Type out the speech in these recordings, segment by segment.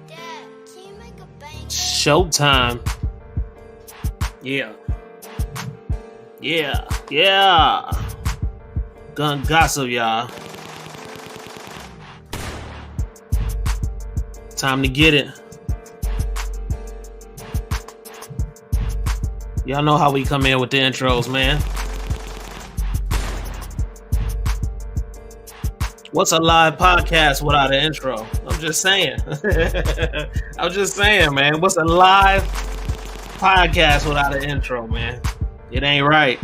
Dad, can you make a bang? Showtime. Yeah. Yeah. Gun gossip, y'all. Time to get it. Y'all know how we come in with the intros, man. What's a live podcast without an intro? I'm just saying. Man. What's a live podcast without an intro, man? It ain't right.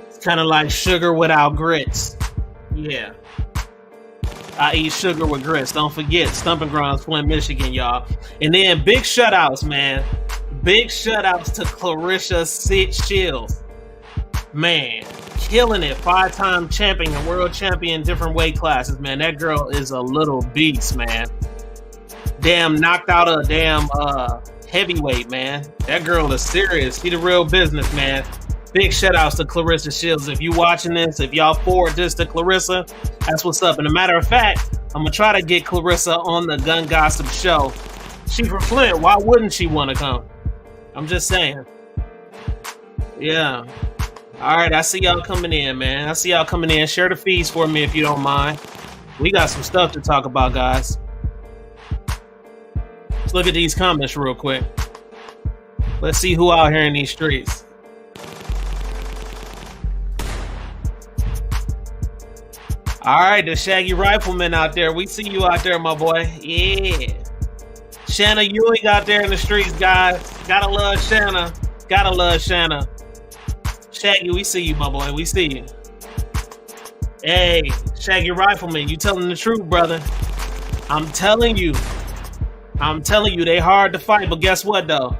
It's kind of like sugar without grits. Yeah. I eat sugar with grits. Don't forget, Stumping Grounds, Flint, Michigan, y'all. And then big shout-outs, man. Big shout-outs to Clarissa Shields. Man, killing it. 5-time champion, world champion, different weight classes, man. That girl is a little beast, man. Damn, knocked out a damn heavyweight, man. That girl is serious. She the real business, man. Big shout-outs to Clarissa Shields. If you watching this, if y'all forward this to Clarissa, that's what's up. And a matter of fact, I'm going to try to get Clarissa on the Gun Gossip show. She from Flint. Why wouldn't she want to come? I'm just saying. Yeah. All right, I see y'all coming in, man. I see y'all coming in. Share the feeds for me if you don't mind. We got some stuff to talk about, guys. Let's look at these comments real quick. Let's see who out here in these streets. All right, the Shaggy Rifleman out there. We see you out there, my boy. Yeah. Shanna Ewing out there in the streets, guys. Gotta love Shanna. Gotta love Shanna. Shaggy, we see you, my boy. We see you. Hey, Shaggy Rifleman, you telling the truth, brother. I'm telling you, they hard to fight, but guess what, though?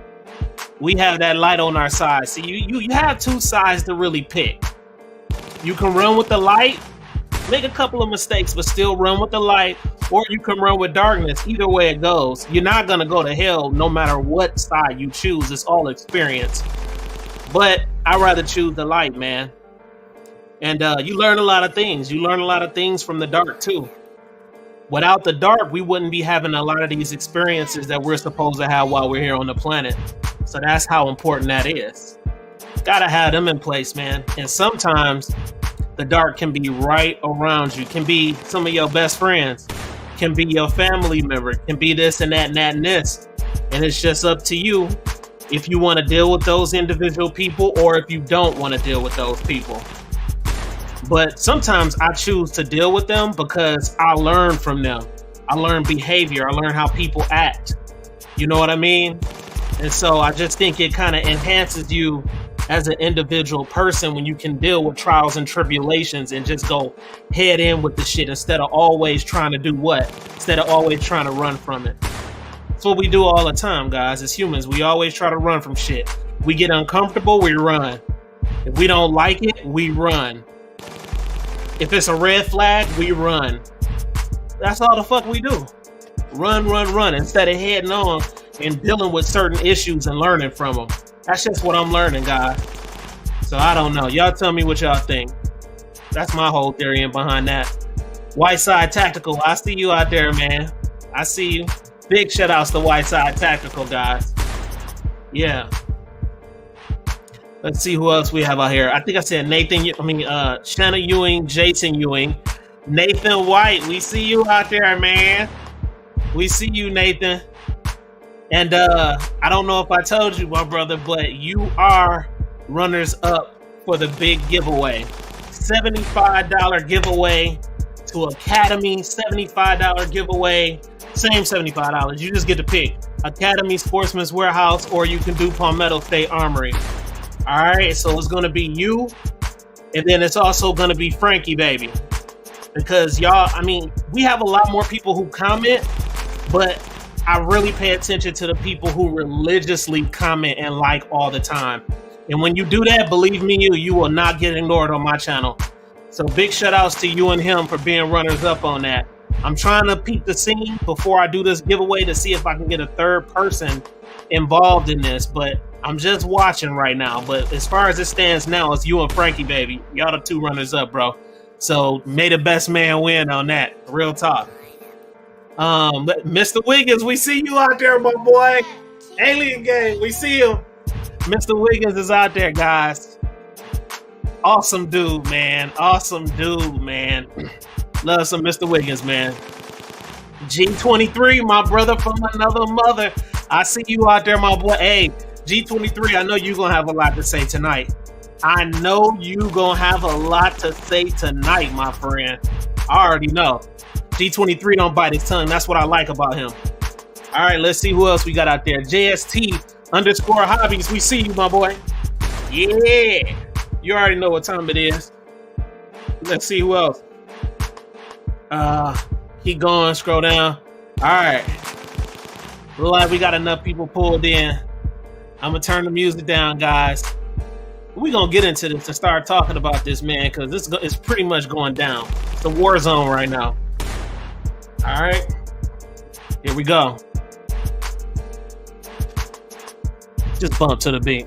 We have that light on our side. See, you have two sides to really pick. You can run with the light, make a couple of mistakes, but still run with the light, or you can run with darkness. Either way it goes, you're not going to go to hell no matter what side you choose. It's all experience. But I'd rather choose the light, man. And you learn a lot of things. You learn a lot of things from the dark, too. Without the dark, we wouldn't be having a lot of these experiences that we're supposed to have while we're here on the planet. So that's how important that is. Gotta have them in place, man. And sometimes the dark can be right around you, can be some of your best friends, can be your family member, can be this and that and that and this. And it's just up to you if you want to deal with those individual people or if you don't want to deal with those people. But sometimes I choose to deal with them because I learn from them. I learn behavior. I learn how people act. You know what I mean? And so I just think it kind of enhances you as an individual person when you can deal with trials and tribulations and just go head in with the shit instead of always trying to do what? Instead of always trying to run from it. That's what we do all the time, guys. As humans, we always try to run from shit. We get uncomfortable, we run. If we don't like it, we run. If it's a red flag, we run. That's all the fuck we do. Run, instead of heading on and dealing with certain issues and learning from them. That's just what I'm learning, guys. So I don't know. Y'all tell me what y'all think. That's my whole theory in behind that. Whiteside Tactical, I see you out there, man. I see you. Big shout outs to Whiteside Tactical, guys. Yeah. Let's see who else we have out here. I think I said Shanna Ewing, Jason Ewing, Nathan White. We see you out there, man. We see you, Nathan. And I don't know if I told you, my brother, but you are runners up for the big giveaway. $75 giveaway to Academy. $75 giveaway. Same $75. You just get to pick Academy, Sportsman's Warehouse, or you can do Palmetto State Armory. All right, so it's going to be you, and then it's also going to be Frankie, baby. Because y'all, we have a lot more people who comment, but I really pay attention to the people who religiously comment and like all the time. And when you do that, believe me, you will not get ignored on my channel. So big shout outs to you and him for being runners up on that. I'm trying to peep the scene before I do this giveaway to see if I can get a third person involved in this, but I'm just watching right now. But as far as it stands now, it's you and Frankie, baby. Y'all the two runners up, bro. So may the best man win on that. Real talk. Mr. Wiggins, we see you out there, my boy. Alien Gang, we see you. Mr. Wiggins is out there, guys. Awesome dude, man. Awesome dude, man. Love some Mr. Wiggins, man. G23, my brother from another mother. I see you out there, my boy. Hey, G23, I know you're going to have a lot to say tonight. I know you going to have a lot to say tonight, my friend. I already know. G23 don't bite his tongue. That's what I like about him. All right, let's see who else we got out there. JST_hobbies. We see you, my boy. Yeah. You already know what time it is. Let's see who else. Keep going, scroll down. All right. Look like we got enough people pulled in. I'm going to turn the music down, guys. We're going to get into this and start talking about this, man, because this is pretty much going down. It's a war zone right now. All right. Here we go. Just bump to the beat.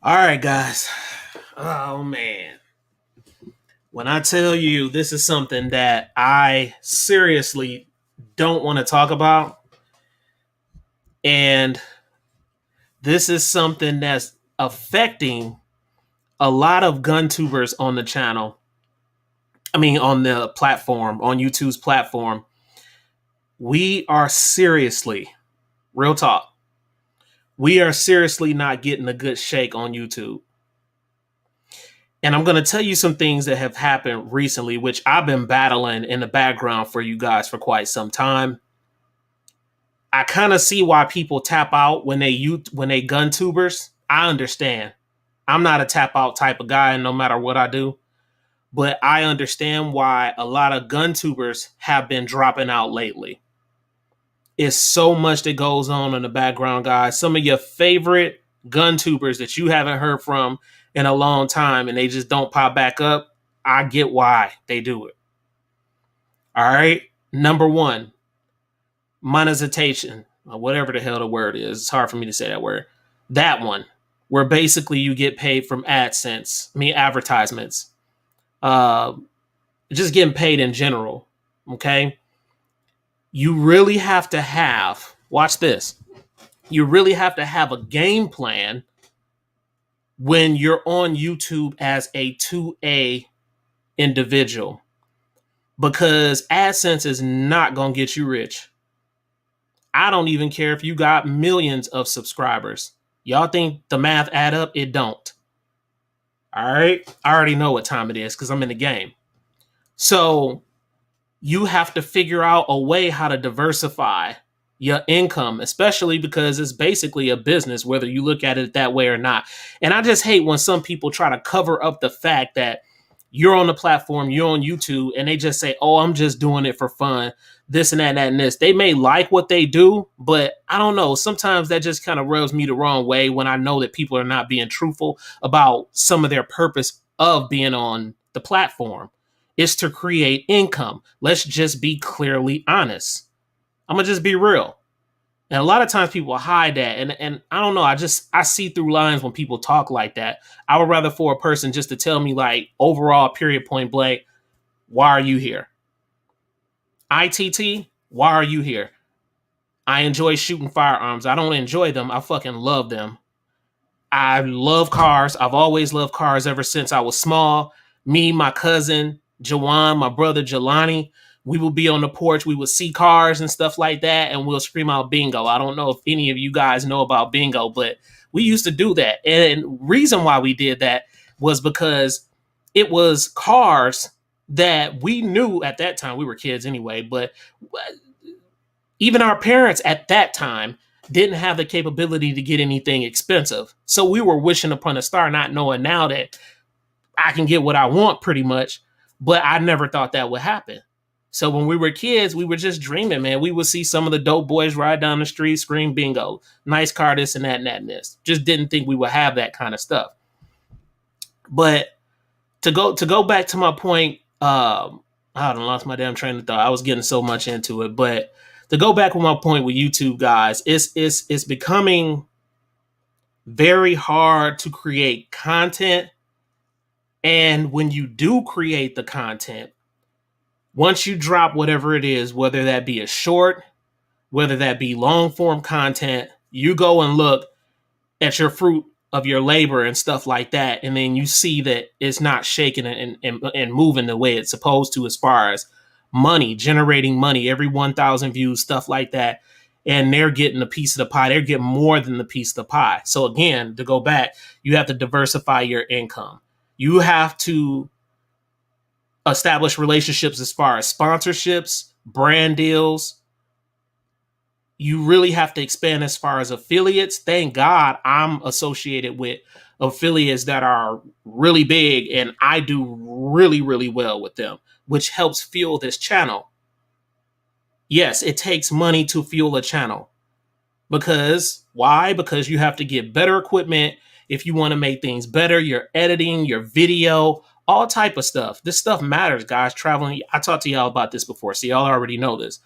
All right, guys. Oh, man. When I tell you this is something that I seriously don't want to talk about, and this is something that's affecting a lot of gun tubers on the channel. I mean, on the platform, on YouTube's platform. We are seriously, real talk, we are seriously not getting a good shake on YouTube. And I'm going to tell you some things that have happened recently, which I've been battling in the background for you guys for quite some time. I kind of see why people tap out when they gun tubers. I understand. I'm not a tap out type of guy, no matter what I do. But I understand why a lot of gun tubers have been dropping out lately. It's so much that goes on in the background, guys. Some of your favorite gun tubers that you haven't heard from in a long time and they just don't pop back up. I get why they do it. All right. Number one, monetization, or whatever the hell the word is. It's hard for me to say that word. That one, where basically you get paid from adsense, advertisements. Just getting paid in general. Okay. You really have to have, watch this. You really have to have a game plan when you're on YouTube as a 2A individual, because AdSense is not going to get you rich. I don't even care if you got millions of subscribers. Y'all think the math add up? It don't. All right. I already know what time it is because I'm in the game. So you have to figure out a way how to diversify your income, especially because it's basically a business, whether you look at it that way or not. And I just hate when some people try to cover up the fact that you're on the platform, you're on YouTube, and they just say, oh, I'm just doing it for fun, this and that and that and this. They may like what they do, but I don't know. Sometimes that just kind of rubs me the wrong way when I know that people are not being truthful about some of their purpose of being on the platform. It's to create income. Let's just be clearly honest. I'm going to just be real. And a lot of times people hide that. And I don't know. I see through lines when people talk like that. I would rather for a person just to tell me, like, overall, period, point blank, why are you here? I.T.T, why are you here? I enjoy shooting firearms. I don't enjoy them. I fucking love them. I love cars. I've always loved cars ever since I was small. Me, my cousin, Jawan, my brother Jelani, we would be on the porch. We would see cars and stuff like that, and we'll scream out bingo. I don't know if any of you guys know about bingo, but we used to do that. And reason why we did that was because it was cars that we knew at that time. We were kids anyway, but even our parents at that time didn't have the capability to get anything expensive. So we were wishing upon a star, not knowing now that I can get what I want pretty much. But I never thought that would happen. So when we were kids, we were just dreaming, man. We would see some of the dope boys ride down the street, scream bingo, nice car, this and that and that and this. Just didn't think we would have that kind of stuff. But to go back to my point, I done lost my damn train of thought. I was getting so much into it. But to go back with my point with YouTube, guys, it's becoming very hard to create content And when you do create the content, once you drop whatever it is, whether that be a short, whether that be long form content, you go and look at your fruit of your labor and stuff like that. And then you see that it's not shaking and moving the way it's supposed to, as far as money, generating money, every 1,000 views, stuff like that. And they're getting a piece of the pie. They're getting more than the piece of the pie. So again, to go back, you have to diversify your income. You have to establish relationships as far as sponsorships, brand deals. You really have to expand as far as affiliates. Thank God I'm associated with affiliates that are really big, and I do really, really well with them, which helps fuel this channel. Yes, it takes money to fuel a channel. Because why? Because you have to get better equipment if you want to make things better, your editing, your video, all type of stuff. This stuff matters, guys. Traveling, I talked to y'all about this before, so y'all already know this.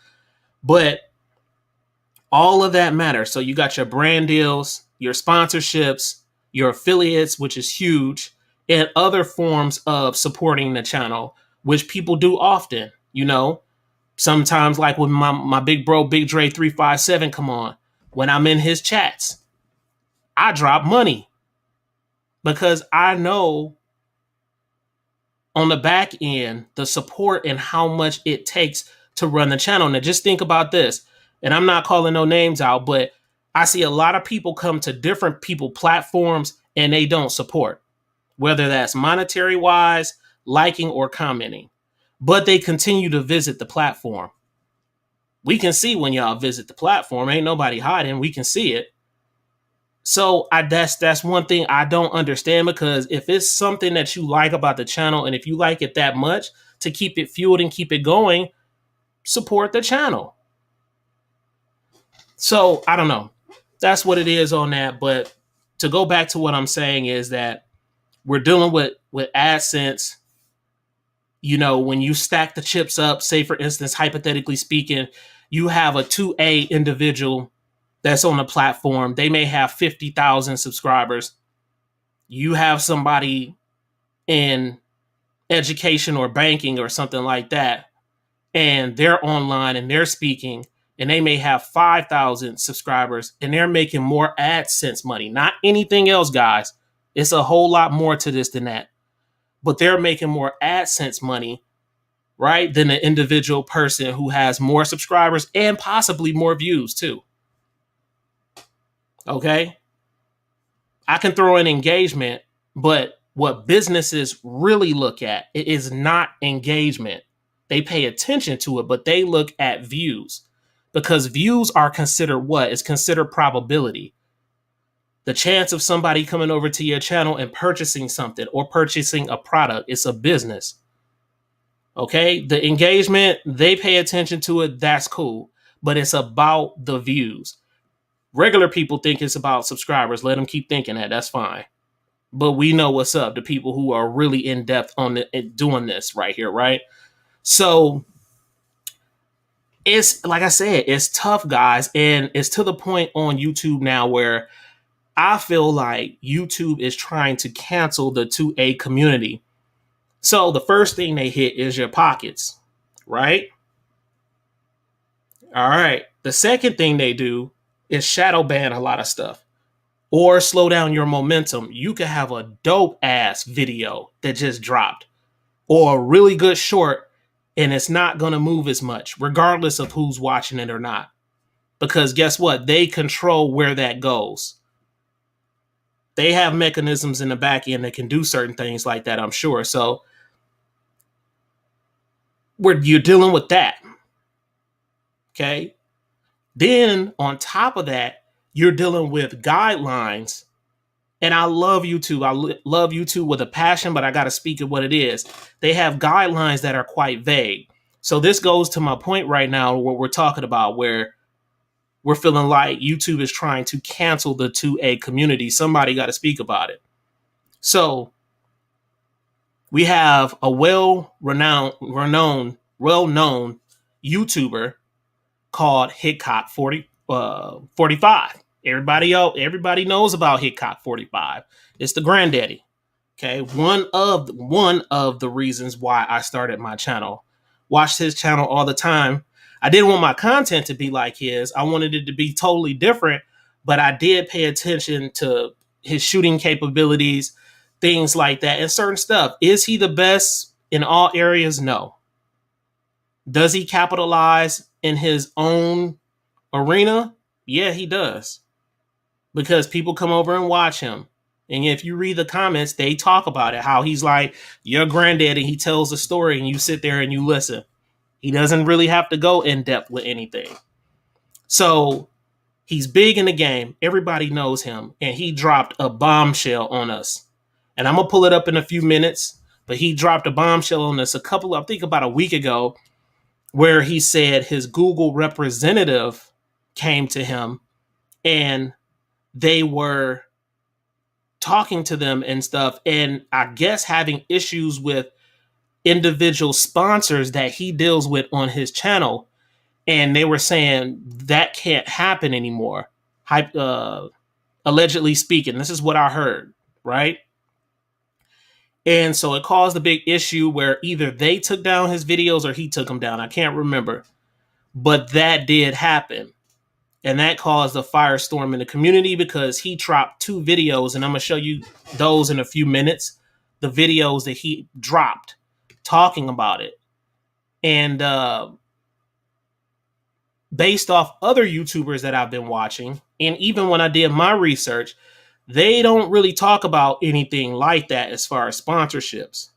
But all of that matters. So you got your brand deals, your sponsorships, your affiliates, which is huge, and other forms of supporting the channel, which people do often. You know, sometimes like when my big bro, Big Dre 357 come on, when I'm in his chats, I drop money because I know on the back end the support and how much it takes to run the channel. Now just think about this, and I'm not calling no names out, but I see a lot of people come to different people platforms and they don't support, whether that's monetary wise, liking or commenting, but they continue to visit the platform. We can see when y'all visit the platform, ain't nobody hiding, we can see it. So that's one thing I don't understand, because if it's something that you like about the channel, and if you like it that much to keep it fueled and keep it going, support the channel. So I don't know. That's what it is on that. But to go back to what I'm saying is that we're dealing with AdSense. You know, when you stack the chips up, say for instance, hypothetically speaking, you have a 2A individual that's on the platform. They may have 50,000 subscribers. You have somebody in education or banking or something like that, and they're online and they're speaking, and they may have 5,000 subscribers, and they're making more AdSense money, not anything else, guys. It's a whole lot more to this than that. But they're making more AdSense money, right, than the individual person who has more subscribers and possibly more views too. Okay? I can throw in engagement, but what businesses really look at is not engagement. They pay attention to it, but they look at views, because views are considered what? It's considered probability. The chance of somebody coming over to your channel and purchasing something or purchasing a product. It's a business. Okay? The engagement, they pay attention to it. That's cool. But it's about the views. Regular people think it's about subscribers. Let them keep thinking that. That's fine. But we know what's up. The people who are really in depth on doing this right here, right? So it's like I said, it's tough, guys. And it's to the point on YouTube now where I feel like YouTube is trying to cancel the 2A community. So the first thing they hit is your pockets, right? All right. The second thing they do is shadow ban a lot of stuff or slow down your momentum. You could have a dope ass video that just dropped or a really good short, and it's not going to move as much, regardless of who's watching it or not. Because guess what? They control where that goes. They have mechanisms in the back end that can do certain things like that, I'm sure. So you're dealing with that. Okay. Then on top of that, you're dealing with guidelines. And I love YouTube. I love YouTube with a passion, but I got to speak of what it is. They have guidelines that are quite vague. So this goes to my point right now, what we're talking about, where we're feeling like YouTube is trying to cancel the 2A community. Somebody got to speak about it. So we have a well-known YouTuber called Hitcock 45. Everybody knows about Hitcock 45. It's the granddaddy. Okay, one of the reasons why I started my channel. Watched his channel all the time. I didn't want my content to be like his. I wanted it to be totally different, but I did pay attention to his shooting capabilities, things like that, and certain stuff. Is he the best in all areas? No. Does he capitalize in his own arena? Yeah, he does. Because people come over and watch him. And if you read the comments, they talk about it, how he's like your granddad and he tells a story and you sit there and you listen. He doesn't really have to go in depth with anything. So he's big in the game. Everybody knows him. And he dropped a bombshell on us. And I'm going to pull it up in a few minutes. But he dropped a bombshell on us I think about a week ago, where he said his Google representative came to him and they were talking to them and stuff, and I guess having issues with individual sponsors that he deals with on his channel, and they were saying that can't happen anymore. Allegedly speaking, this is what I heard, right? And so it caused a big issue where either they took down his videos or he took them down. I can't remember, but that did happen. And that caused a firestorm in the community because he dropped 2 videos, and I'm going to show you those in a few minutes. The videos that he dropped talking about it. And based off other YouTubers that I've been watching, and even when I did my research, they don't really talk about anything like that as far as sponsorships.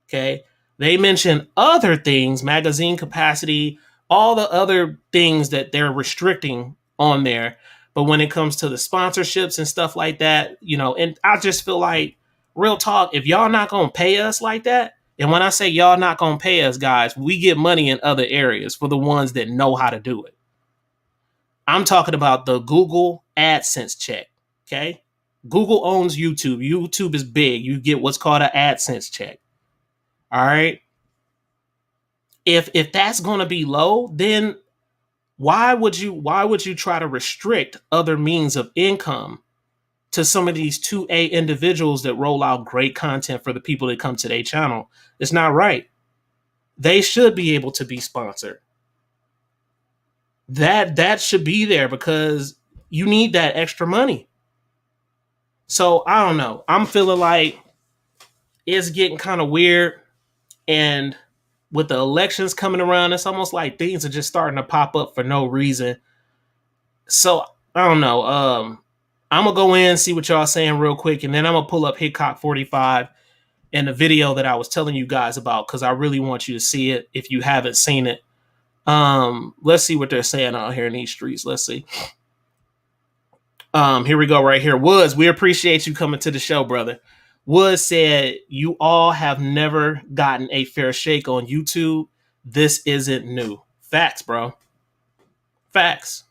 Okay. They mention other things, magazine capacity, all the other things that they're restricting on there. But when it comes to the sponsorships and stuff like that, and I just feel like, real talk, if y'all not going to pay us like that, and when I say y'all not going to pay us, guys, we get money in other areas for the ones that know how to do it. I'm talking about the Google AdSense check. Okay. Google owns YouTube. YouTube is big. You get what's called an AdSense check. All right. If that's going to be low, then why would you try to restrict other means of income to some of these 2A individuals that roll out great content for the people that come to their channel? It's not right. They should be able to be sponsored. That should be there because you need that extra money. So I don't know. I'm feeling like it's getting kind of weird, and with the elections coming around, it's almost like things are just starting to pop up for no reason. So I don't know. I'm gonna go in and see what y'all saying real quick, and then I'm gonna pull up Hitcock 45 and the video that I was telling you guys about because I really want you to see it if you haven't seen it. Let's see what they're saying out here in these streets. Let's see. Here we go right here. Woods, we appreciate you coming to the show, brother. Woods said, you all have never gotten a fair shake on YouTube. This isn't new. Facts, bro. Facts.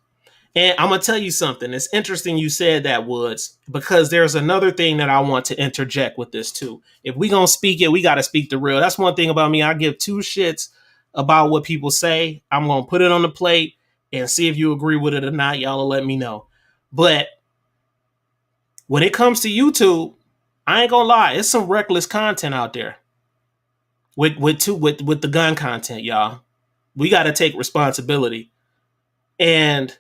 And I'm going to tell you something. It's interesting you said that, Woods, because there's another thing that I want to interject with this too. If we going to speak it, we got to speak the real. That's one thing about me. I give 2 shits about what people say. I'm going to put it on the plate and see if you agree with it or not. Y'all will let me know. But when it comes to YouTube, I ain't gonna lie, it's some reckless content out there with the gun content, y'all. We got to take responsibility, and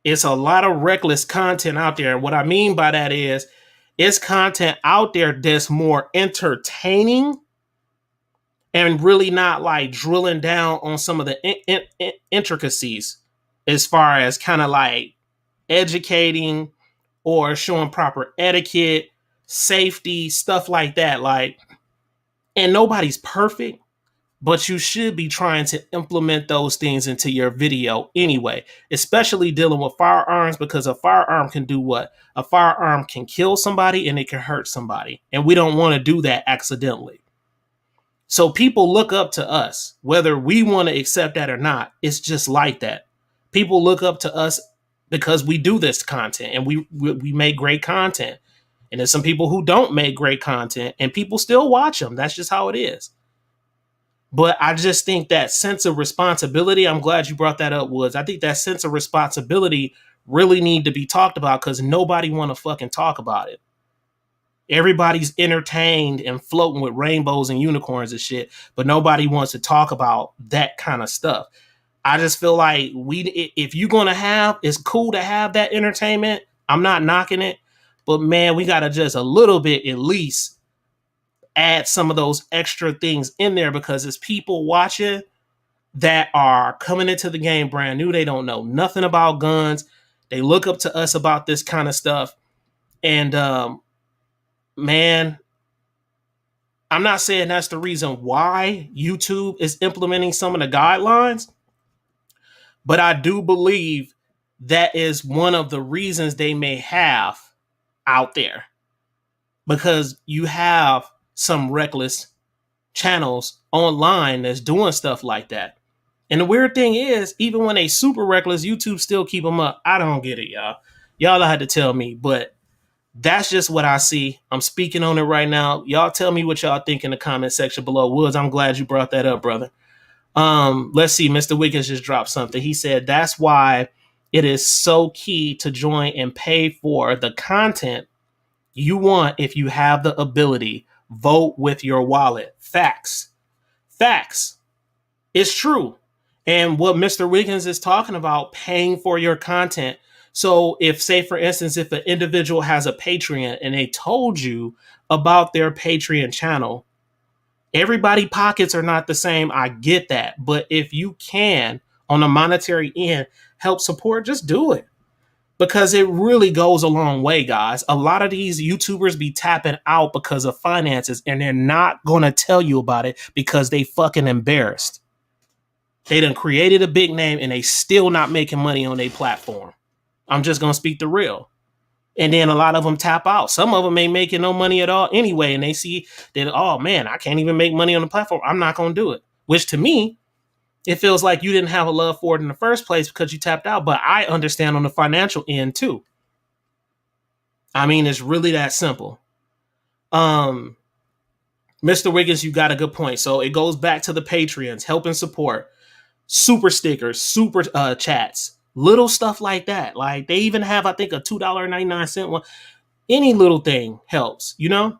it's a lot of reckless content out there. And what I mean by that is, it's content out there that's more entertaining and really not like drilling down on some of the intricacies as far as kind of like educating or showing proper etiquette, safety, stuff like that. Like, and nobody's perfect, but you should be trying to implement those things into your video anyway, especially dealing with firearms, because a firearm can do what? A firearm can kill somebody and it can hurt somebody. And we don't want to do that accidentally. So people look up to us, whether we want to accept that or not. It's just like that. People look up to us because we do this content and we make great content. And there's some people who don't make great content and people still watch them. That's just how it is. But I just think that sense of responsibility, I'm glad you brought that up, Woods. I think that sense of responsibility really need to be talked about because nobody want to fucking talk about it. Everybody's entertained and floating with rainbows and unicorns and shit, but nobody wants to talk about that kind of stuff. I just feel like if you're gonna have, it's cool to have that entertainment. I'm not knocking it, but man, we gotta just a little bit at least add some of those extra things in there because it's people watching that are coming into the game brand new. They don't know nothing about guns. They look up to us about this kind of stuff, and man, I'm not saying that's the reason why YouTube is implementing some of the guidelines, but I do believe that is one of the reasons they may have out there because you have some reckless channels online that's doing stuff like that. And the weird thing is, even when they super reckless, YouTube still keep them up. I don't get it, y'all. Y'all had to tell me, but that's just what I see. I'm speaking on it right now. Y'all tell me what y'all think in the comment section below. Woods, I'm glad you brought that up, brother. Let's see. Mr. Wiggins just dropped something. He said that's why it is so key to join and pay for the content you want if you have the ability. Vote with your wallet. Facts. Facts. It's true. And what Mr. Wiggins is talking about, paying for your content. So if, say, for instance, if an individual has a Patreon and they told you about their Patreon channel, everybody pockets are not the same. I get that. But if you can, on a monetary end, help support, just do it. Because it really goes a long way, guys. A lot of these YouTubers be tapping out because of finances, and they're not going to tell you about it because they fucking embarrassed. They done created a big name and they still not making money on their platform. I'm just going to speak the real. And then a lot of them tap out. Some of them ain't making no money at all anyway. And they see that, oh man, I can't even make money on the platform. I'm not going to do it. Which to me, it feels like you didn't have a love for it in the first place because you tapped out. But I understand on the financial end too. I mean, it's really that simple. Mr. Wiggins, you got a good point. So it goes back to the Patreons, help and support. Super stickers, super chats, little stuff like that. Like they even have, I think, a $2.99 one. Any little thing helps, you know?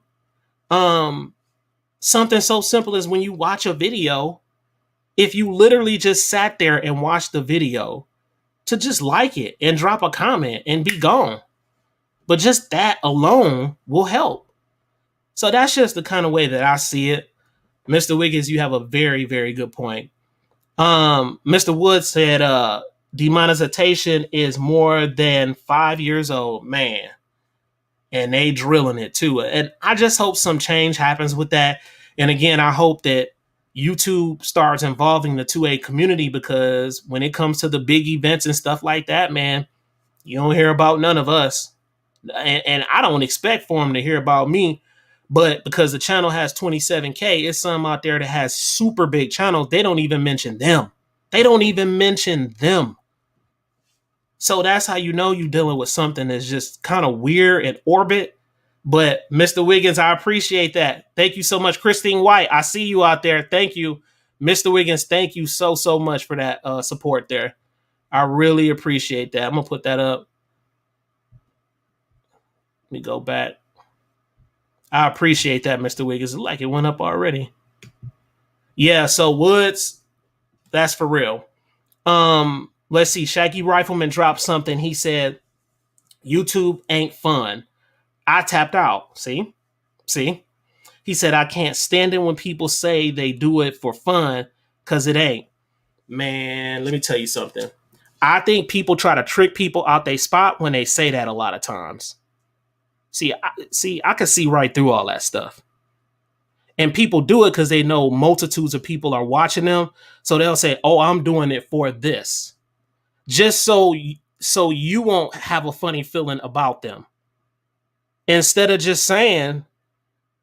Something so simple as when you watch a video, if you literally just sat there and watched the video, to just like it and drop a comment and be gone. But just that alone will help. So that's just the kind of way that I see it. Mr. Wiggins, you have a very, very good point. Mr. Wood said demonetization is more than 5 years old, man. And they drilling it too. And I just hope some change happens with that. And again, I hope that YouTube starts involving the 2A community because when it comes to the big events and stuff like that, man, you don't hear about none of us. And I don't expect for them to hear about me. But because the channel has 27K, it's some out there that has super big channels. They don't even mention them. They don't even mention them. So that's how you know you're dealing with something that's just kind of weird in orbit. But Mr. Wiggins, I appreciate that. Thank you so much. Christine White, I see you out there. Thank you. Mr. Wiggins, thank you so much for that support there. I really appreciate that. I'm going to put that up. Let me go back. I appreciate that, Mr. Wiggins. Like it went up already. Yeah, so Woods, that's for real. Let's see. Shaggy Rifleman dropped something. He said, YouTube ain't fun. I tapped out. See? He said, I can't stand it when people say they do it for fun because it ain't. Man, let me tell you something. I think people try to trick people out their spot when they say that a lot of times. I can see right through all that stuff. And people do it because they know multitudes of people are watching them. So they'll say, oh, I'm doing it for this. Just so you won't have a funny feeling about them. Instead of just saying,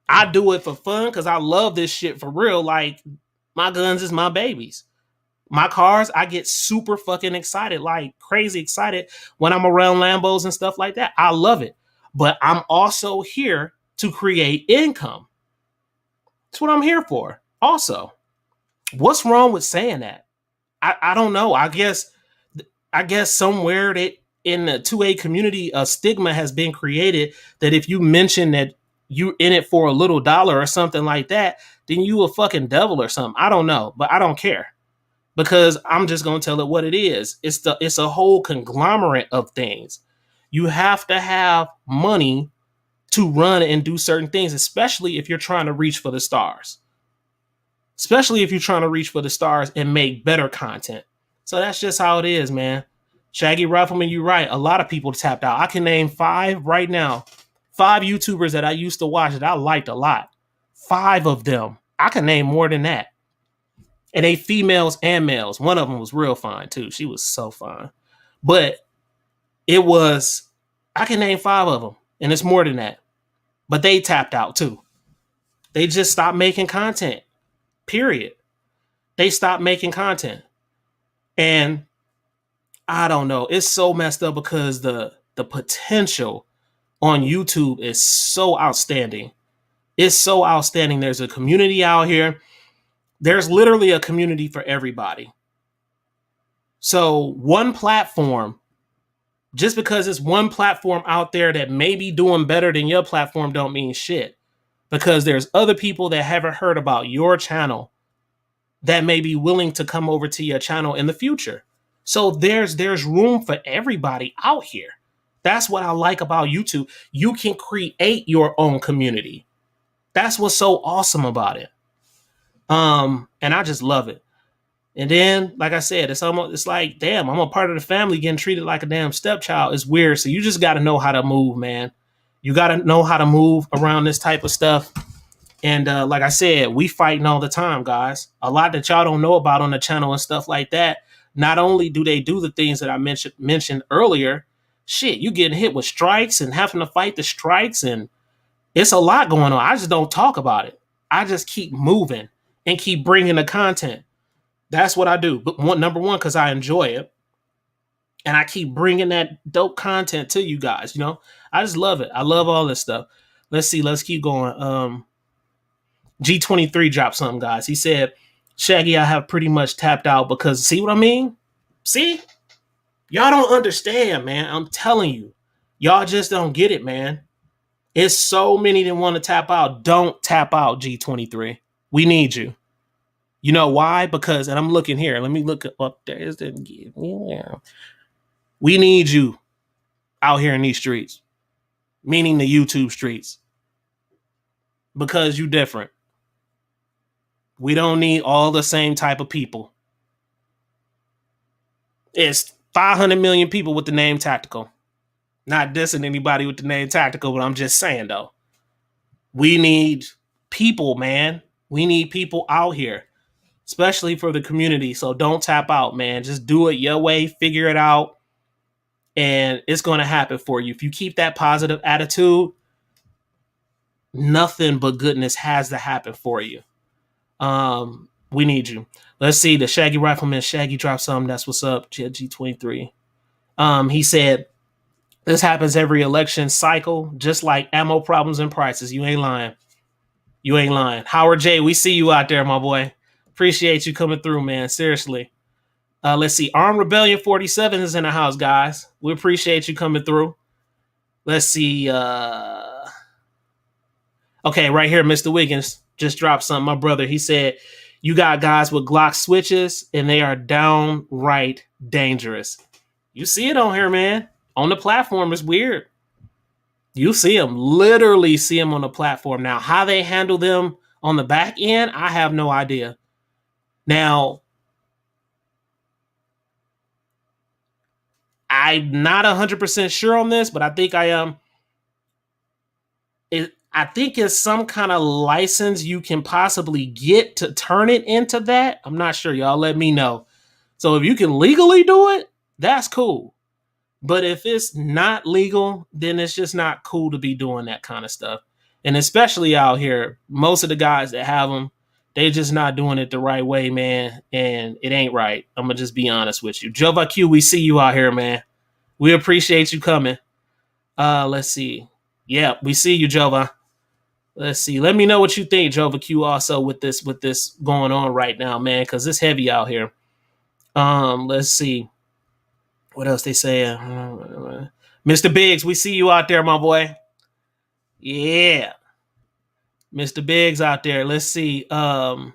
I do it for fun because I love this shit for real. Like, my guns is my babies. My cars, I get super fucking excited, like crazy excited when I'm around Lambos and stuff like that. I love it. But I'm also here to create income. That's what I'm here for. Also, what's wrong with saying that? I don't know. I guess somewhere that in the 2A community, a stigma has been created that if you mention that you in it for a little dollar or something like that, then you a fucking devil or something. I don't know, but I don't care because I'm just gonna tell it what it is. It's a whole conglomerate of things. You have to have money to run and do certain things, especially if you're trying to reach for the stars. Especially if you're trying to reach for the stars and make better content. So that's just how it is, man. Shaggy Rifleman, you're right. A lot of people tapped out. I can name 5 right now. 5 YouTubers that I used to watch that I liked a lot. 5 of them. I can name more than that. And they females and males. One of them was real fine too. She was so fine. But it was, I can name 5 of them. And it's more than that. But they tapped out too. They just stopped making content. Period. They stopped making content. And I don't know. It's so messed up because the potential on YouTube is so outstanding. It's so outstanding. There's a community out here. There's literally a community for everybody. So one platform, just because it's one platform out there that may be doing better than your platform, don't mean shit. Because there's other people that haven't heard about your channel that may be willing to come over to your channel in the future. So there's room for everybody out here. That's what I like about YouTube. You can create your own community. That's what's so awesome about it. And I just love it. And then, like I said, it's like, damn, I'm a part of the family getting treated like a damn stepchild. It's weird. So you just got to know how to move, man. You got to know how to move around this type of stuff. And like I said, we fighting all the time, guys. A lot that y'all don't know about on the channel and stuff like that. Not only do they do the things that I mentioned earlier, shit, you getting hit with strikes and having to fight the strikes, and it's a lot going on. I just don't talk about it. I just keep moving and keep bringing the content. That's what I do. But number one, because I enjoy it, and I keep bringing that dope content to you guys. You know, I just love it. I love all this stuff. Let's see. Let's keep going. G23 dropped something, guys. He said, Shaggy, I have pretty much tapped out because, see what I mean? See? Y'all don't understand, man. I'm telling you. Y'all just don't get it, man. It's so many that want to tap out. Don't tap out, G23. We need you. You know why? Because, and I'm looking here. Let me look up there. Yeah. We need you out here in these streets, meaning the YouTube streets, because you different. We don't need all the same type of people. It's 500 million people with the name Tactical. Not dissing anybody with the name Tactical, but I'm just saying, though. We need people, man. We need people out here, especially for the community. So don't tap out, man. Just do it your way. Figure it out. And it's going to happen for you. If you keep that positive attitude, nothing but goodness has to happen for you. We need you. Let's see. The Shaggy Rifleman, Shaggy dropped something. That's what's up. G23. He said, this happens every election cycle, just like ammo problems and prices. You ain't lying. You ain't lying. Howard J, we see you out there, my boy. Appreciate you coming through, man. Seriously. Let's see. Armed Rebellion 47 is in the house, guys. We appreciate you coming through. Let's see. Okay, right here, Mr. Wiggins just dropped something. My brother, he said, you got guys with Glock switches, and they are downright dangerous. You see it on here, man. On the platform, it's weird. You see them, literally see them on the platform. Now, how they handle them on the back end, I have no idea. Now, I'm not 100% sure on this, but I think I am. I think it's some kind of license you can possibly get to turn it into that. I'm not sure. Y'all let me know. So if you can legally do it, that's cool. But if it's not legal, then it's just not cool to be doing that kind of stuff. And especially out here, most of the guys that have them, they just not doing it the right way, man. And it ain't right. I'm going to just be honest with you. Jova Q, we see you out here, man. We appreciate you coming. Let's see. Yeah, we see you, Jova. Let's see. Let me know what you think, Jova Q, also with this going on right now, man, because it's heavy out here. Let's see. What else they say? Mr. Biggs, we see you out there, my boy. Yeah. Mr. Biggs out there. Let's see. I'm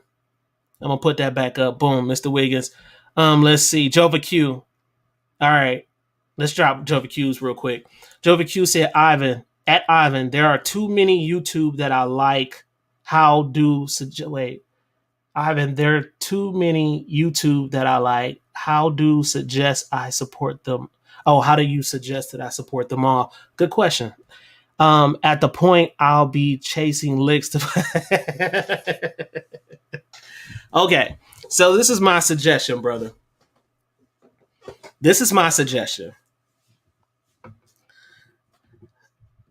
gonna put that back up. Boom, Mr. Wiggins. Let's see. Jova Q. All right. Let's drop Jova Q's real quick. Jova Q said, Ivan, there are too many YouTube that I like. How do suggest wait. Ivan, there are too many YouTube that I like. How do suggest I support them? Oh, how do you suggest that I support them all? Good question. At the point I'll be chasing licks to Okay. So this is my suggestion, brother. This is my suggestion.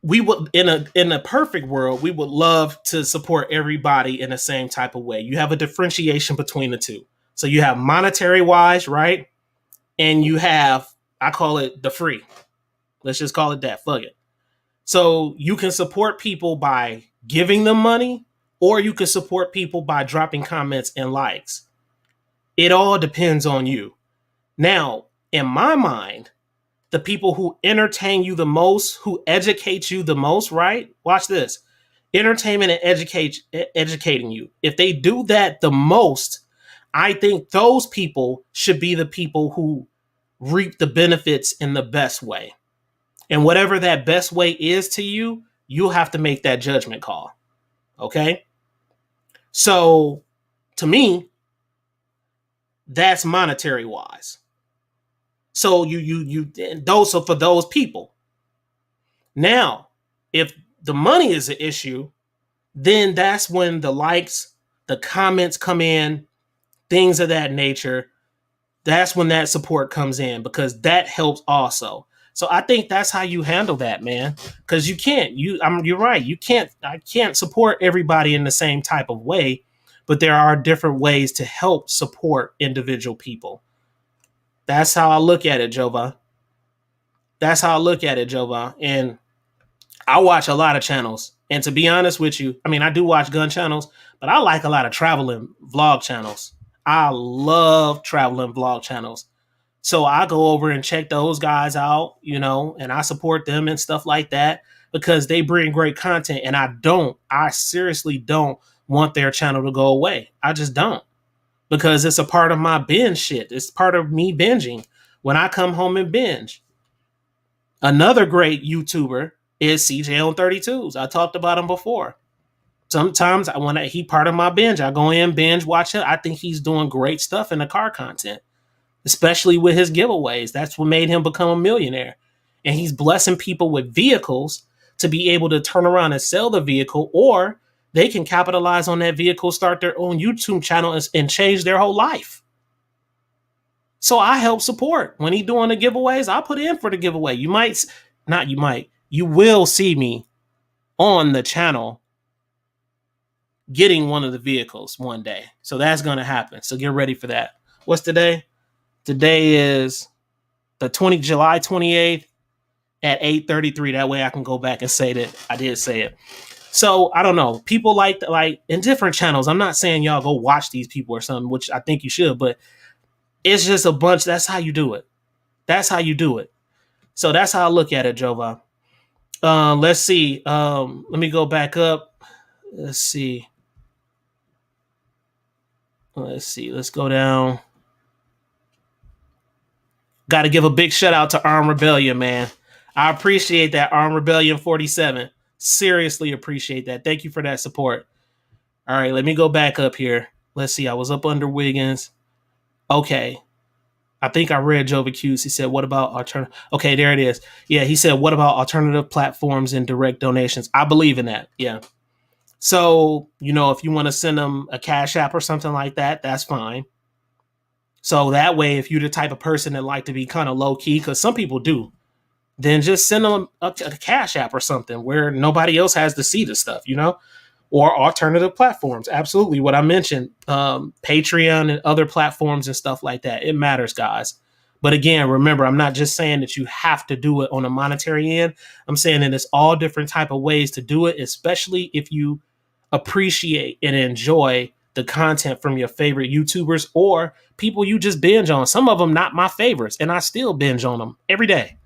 We would in a perfect world, we would love to support everybody in the same type of way. You have a differentiation between the two. So you have monetary wise, right? And you have, I call it the free. Let's just call it that. Fuck it. So you can support people by giving them money, or you can support people by dropping comments and likes. It all depends on you. Now, in my mind, the people who entertain you the most, who educate you the most, right? Watch this. Entertainment and educating you. If they do that the most, I think those people should be the people who reap the benefits in the best way. And whatever that best way is to you, you'll have to make that judgment call. Okay? So, to me, that's monetary wise. So so for those people. Now, if the money is an issue, then that's when the likes, the comments come in, things of that nature. That's when that support comes in, because that helps also. So I think that's how you handle that, man. Because you're right. I can't support everybody in the same type of way, but there are different ways to help support individual people. That's how I look at it, Jova. That's how I look at it, Jova. And I watch a lot of channels. And to be honest with you, I mean, I do watch gun channels, but I like a lot of traveling vlog channels. I love traveling vlog channels. So I go over and check those guys out, and I support them and stuff like that because they bring great content. And I seriously don't want their channel to go away. I just don't, because it's a part of my binge shit. It's part of me binging when I come home and binge. Another great YouTuber is CJ on 32s. I talked about him before. Sometimes he part of my binge. I go in, binge, watch it. I think he's doing great stuff in the car content, especially with his giveaways. That's what made him become a millionaire. And he's blessing people with vehicles to be able to turn around and sell the vehicle, or they can capitalize on that vehicle, start their own YouTube channel and change their whole life. So I help support. When he's doing the giveaways, I'll put in for the giveaway. You will see me on the channel getting one of the vehicles one day. So that's going to happen. So get ready for that. What's today? Today is the July 28th at 8:33. That way I can go back and say that I did say it. So I don't know. People like in different channels. I'm not saying y'all go watch these people or something, which I think you should, but it's just a bunch. That's how you do it. That's how you do it. So that's how I look at it, Jova. Let's see. Let me go back up. Let's see. Let's go down. Got to give a big shout out to Arm Rebellion, man. I appreciate that, Arm Rebellion 47. Seriously appreciate that. Thank you for that support. All right, let me go back up here. Let's see. I was up under Wiggins. Okay. I think I read Jova Q's. He said, what about alternative? Okay, there it is. Yeah, he said, what about alternative platforms and direct donations? I believe in that. Yeah. So, if you want to send them a Cash App or something like that, that's fine. So that way, if you're the type of person that like to be kind of low key, because some people do, then just send them a Cash App or something where nobody else has to see the stuff, or alternative platforms. Absolutely. What I mentioned, Patreon and other platforms and stuff like that. It matters, guys. But again, remember, I'm not just saying that you have to do it on a monetary end. I'm saying that there's all different type of ways to do it, especially if you appreciate and enjoy the content from your favorite YouTubers or people you just binge on. Some of them not my favorites, and I still binge on them every day.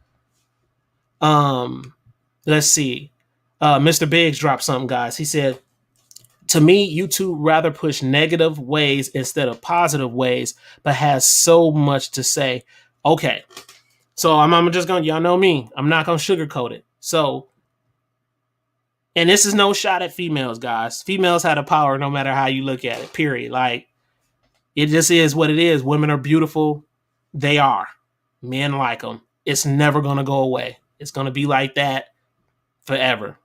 Let's see. Mr. Biggs dropped something, guys. He said, To me, YouTube rather push negative ways instead of positive ways, but has so much to say. Okay, so I'm just gonna, y'all know me, I'm not gonna sugarcoat it. So, and this is no shot at females, guys. Females have the power no matter how you look at it, period. Like, it just is what it is. Women are beautiful. They are. Men like them. It's never gonna go away. It's gonna be like that forever.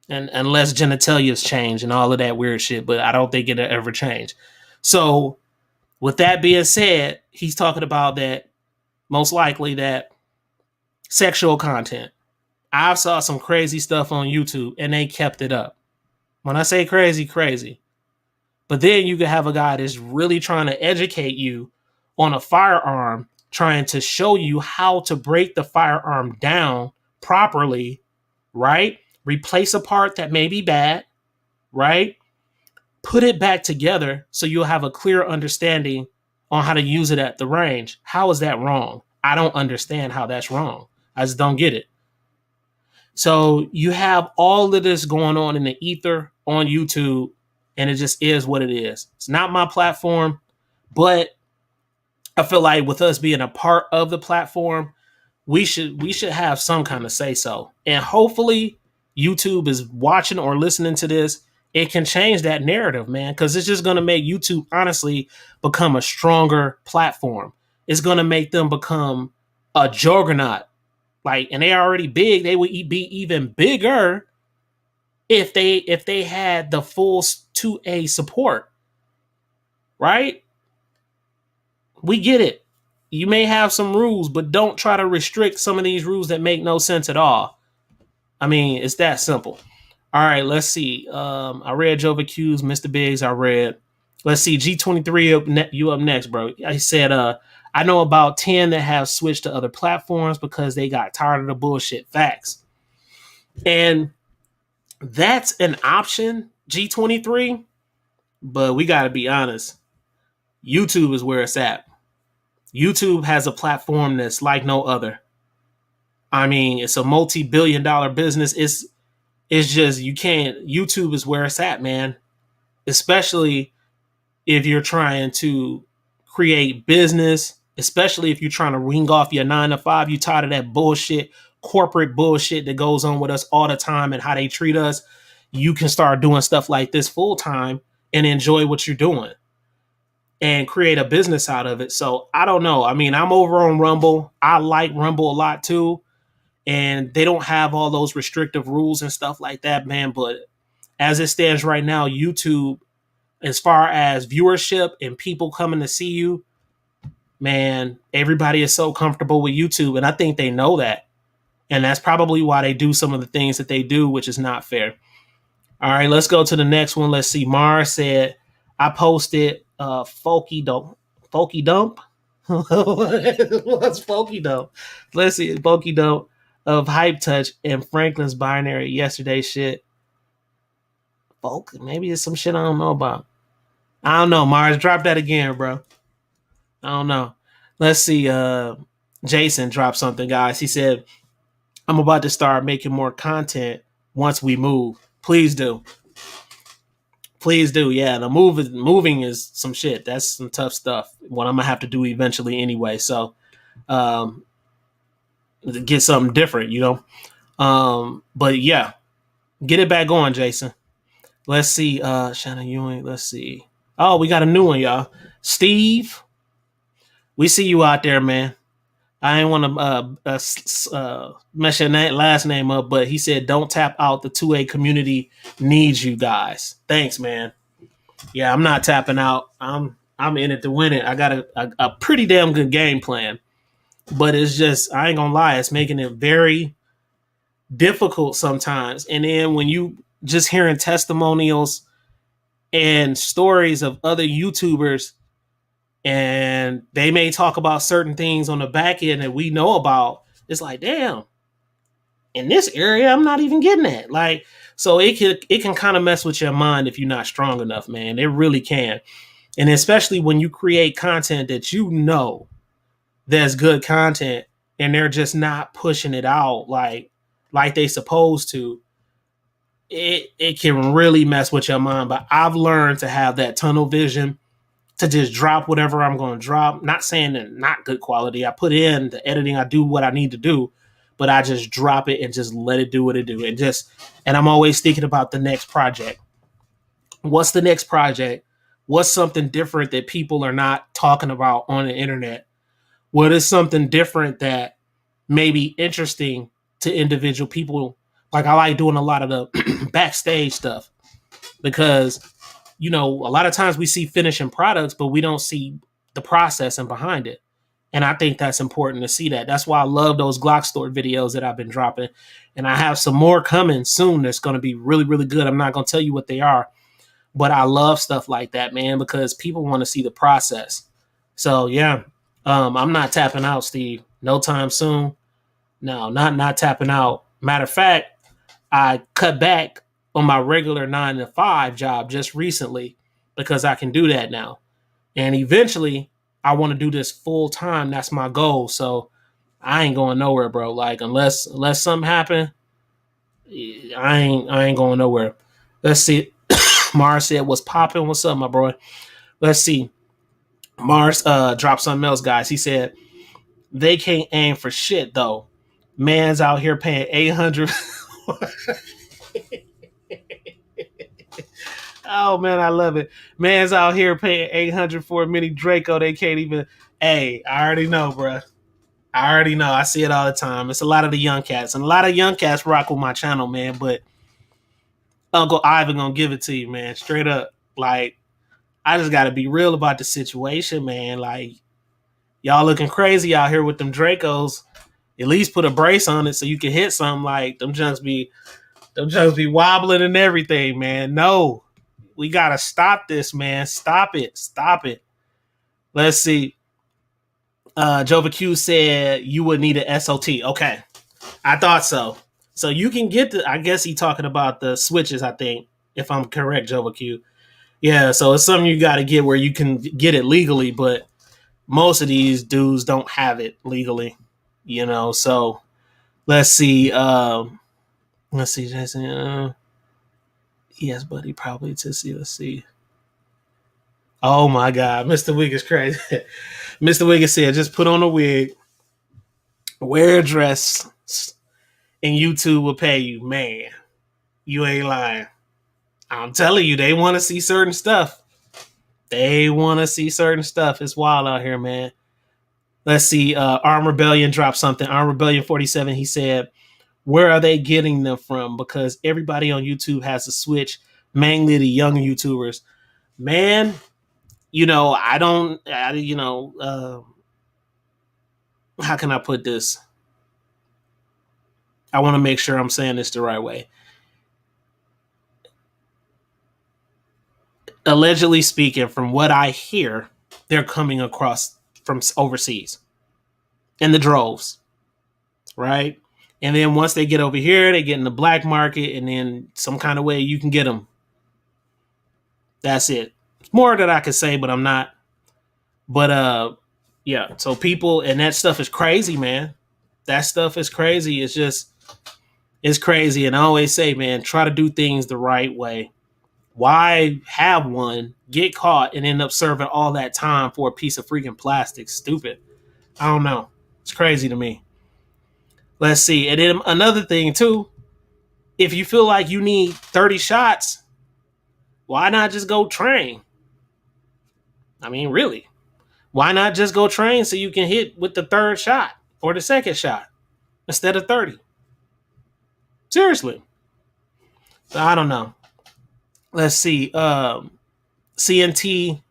And unless genitalia's change and all of that weird shit, but I don't think it'll ever change. So, with that being said, he's talking about that most likely that sexual content. I saw some crazy stuff on YouTube and they kept it up. When I say crazy, crazy. But then you could have a guy that's really trying to educate you on a firearm, trying to show you how to break the firearm down properly, right? Replace a part that may be bad, right? Put it back together so you'll have a clear understanding on how to use it at the range. How is that wrong? I don't understand how that's wrong. I just don't get it. So you have all of this going on in the ether on YouTube, and it just is what it is. It's not my platform, but I feel like with us being a part of the platform, we should have some kind of say so. And hopefully YouTube is watching or listening to this. It can change that narrative, man, because it's just going to make YouTube honestly become a stronger platform. It's going to make them become a juggernaut. Like, and they're already big. They would be even bigger if they had the full 2A support, right? We get it. You may have some rules, but don't try to restrict some of these rules that make no sense at all. I mean, it's that simple. All right, let's see. I read Jova Q's, Mr. Biggs. I read. Let's see, G23. You up next, bro? I said, I know about 10 that have switched to other platforms because they got tired of the bullshit. Facts, and that's an option, G23. But we got to be honest. YouTube is where it's at. YouTube has a platform that's like no other. I mean, it's a multi-billion-dollar business. It's just, you can't. YouTube is where it's at, man. Especially if you're trying to create business, especially if you're trying to ring off your 9 to 5. You tired of that bullshit, corporate bullshit that goes on with us all the time and how they treat us. You can start doing stuff like this full time and enjoy what you're doing and create a business out of it. So I don't know. I mean, I'm over on Rumble. I like Rumble a lot too. And they don't have all those restrictive rules and stuff like that, man. But as it stands right now, YouTube, as far as viewership and people coming to see you, man, everybody is so comfortable with YouTube. And I think they know that. And that's probably why they do some of the things that they do, which is not fair. All right, let's go to the next one. Let's see. Mars said, I posted Folky Dump. Folky Dump? What's Folky Dump? Let's see. Folky Dump of Hype Touch and Franklin's Binary yesterday shit. Folk, maybe it's some shit I don't know about. I don't know, Mars. Drop that again, bro. I don't know. Let's see. Jason dropped something, guys. He said, I'm about to start making more content once we move. Please do. Please do. Yeah, the moving is some shit. That's some tough stuff. What I'm gonna have to do eventually anyway. So get something different, you know. But yeah, get it back going, Jason. Let's see. Shannon Ewing. Let's see. Oh, we got a new one, y'all. Steve, we see you out there, man. I ain't want to mess your last name up, but he said, don't tap out. The 2A community needs you guys. Thanks, man. Yeah, I'm not tapping out. I'm in it to win it. I got a pretty damn good game plan, but it's just, I ain't gonna lie, it's making it very difficult sometimes. And then when you just hearing testimonials and stories of other YouTubers, and they may talk about certain things on the back end that we know about, it's like, damn, in this area, I'm not even getting that. Like, so it can kind of mess with your mind if you're not strong enough, man. It really can. And especially when you create content that you know that's good content and they're just not pushing it out like they supposed to. it can really mess with your mind. But I've learned to have that tunnel vision to just drop whatever I'm going to drop. Not saying that not good quality. I put in the editing. I do what I need to do, but I just drop it and just let it do what it do. And I'm always thinking about the next project. What's the next project? What's something different that people are not talking about on the internet? What is something different that may be interesting to individual people? Like I like doing a lot of the backstage stuff because a lot of times we see finishing products, but we don't see the process and behind it. And I think that's important to see that. That's why I love those Glock store videos that I've been dropping. And I have some more coming soon that's going to be really, really good. I'm not going to tell you what they are, but I love stuff like that, man, because people want to see the process. So yeah, I'm not tapping out, Steve. No time soon. No, not tapping out. Matter of fact, I cut back on my regular 9 to 5 job just recently because I can do that now. And eventually I want to do this full time. That's my goal. So I ain't going nowhere, bro. Like unless something happen, I ain't going nowhere. Let's see. Mars said, "What's popping? What's up, my bro?" Let's see. Mars dropped something else, guys. He said they can't aim for shit though. Man's out here paying 800. Oh man, I love it. Man's out here paying 800 for a mini Draco. They can't even. Hey, I already know, bro. I already know. I see it all the time. It's a lot of the young cats, and a lot of young cats rock with my channel, man. But Uncle Ivan gonna give it to you, man. Straight up. Like, I just gotta be real about the situation, man. Like, y'all looking crazy out here with them Dracos. At least put a brace on it so you can hit something. Like them junks be wobbling and everything, man. No, we gotta stop this, man. Stop it. Stop it. Let's see. Jova Q said you would need an SOT. Okay. I thought so. So you can get I guess he talking about the switches, I think, if I'm correct, Jova Q. Yeah, so it's something you gotta get where you can get it legally, but most of these dudes don't have it legally, so let's see. Let's see, Jason. Yes, buddy, probably to see. Let's see. Oh my God, Mr. Wig is crazy. Mr. Wig said, just put on a wig, wear a dress, and YouTube will pay you. Man, you ain't lying. I'm telling you, they want to see certain stuff. They want to see certain stuff. It's wild out here, man. Let's see. Arm Rebellion dropped something. Arm Rebellion 47. He said, where are they getting them from? Because everybody on YouTube has a switch, mainly the young YouTubers. Man, I don't, how can I put this? I want to make sure I'm saying this the right way. Allegedly speaking, from what I hear, they're coming across from overseas in the droves, right? And then once they get over here, they get in the black market, and then some kind of way you can get them. That's it. More that I could say, but I'm not. But yeah. So people, and that stuff is crazy, man. That stuff is crazy. It's crazy. And I always say, man, try to do things the right way. Why have one get caught and end up serving all that time for a piece of freaking plastic? Stupid. I don't know. It's crazy to me. Let's see. And then another thing too, if you feel like you need 30 shots, why not just go train? I mean, really, why not just go train so you can hit with the third shot or the second shot instead of 30? Seriously. So I don't know. Let's see. CNT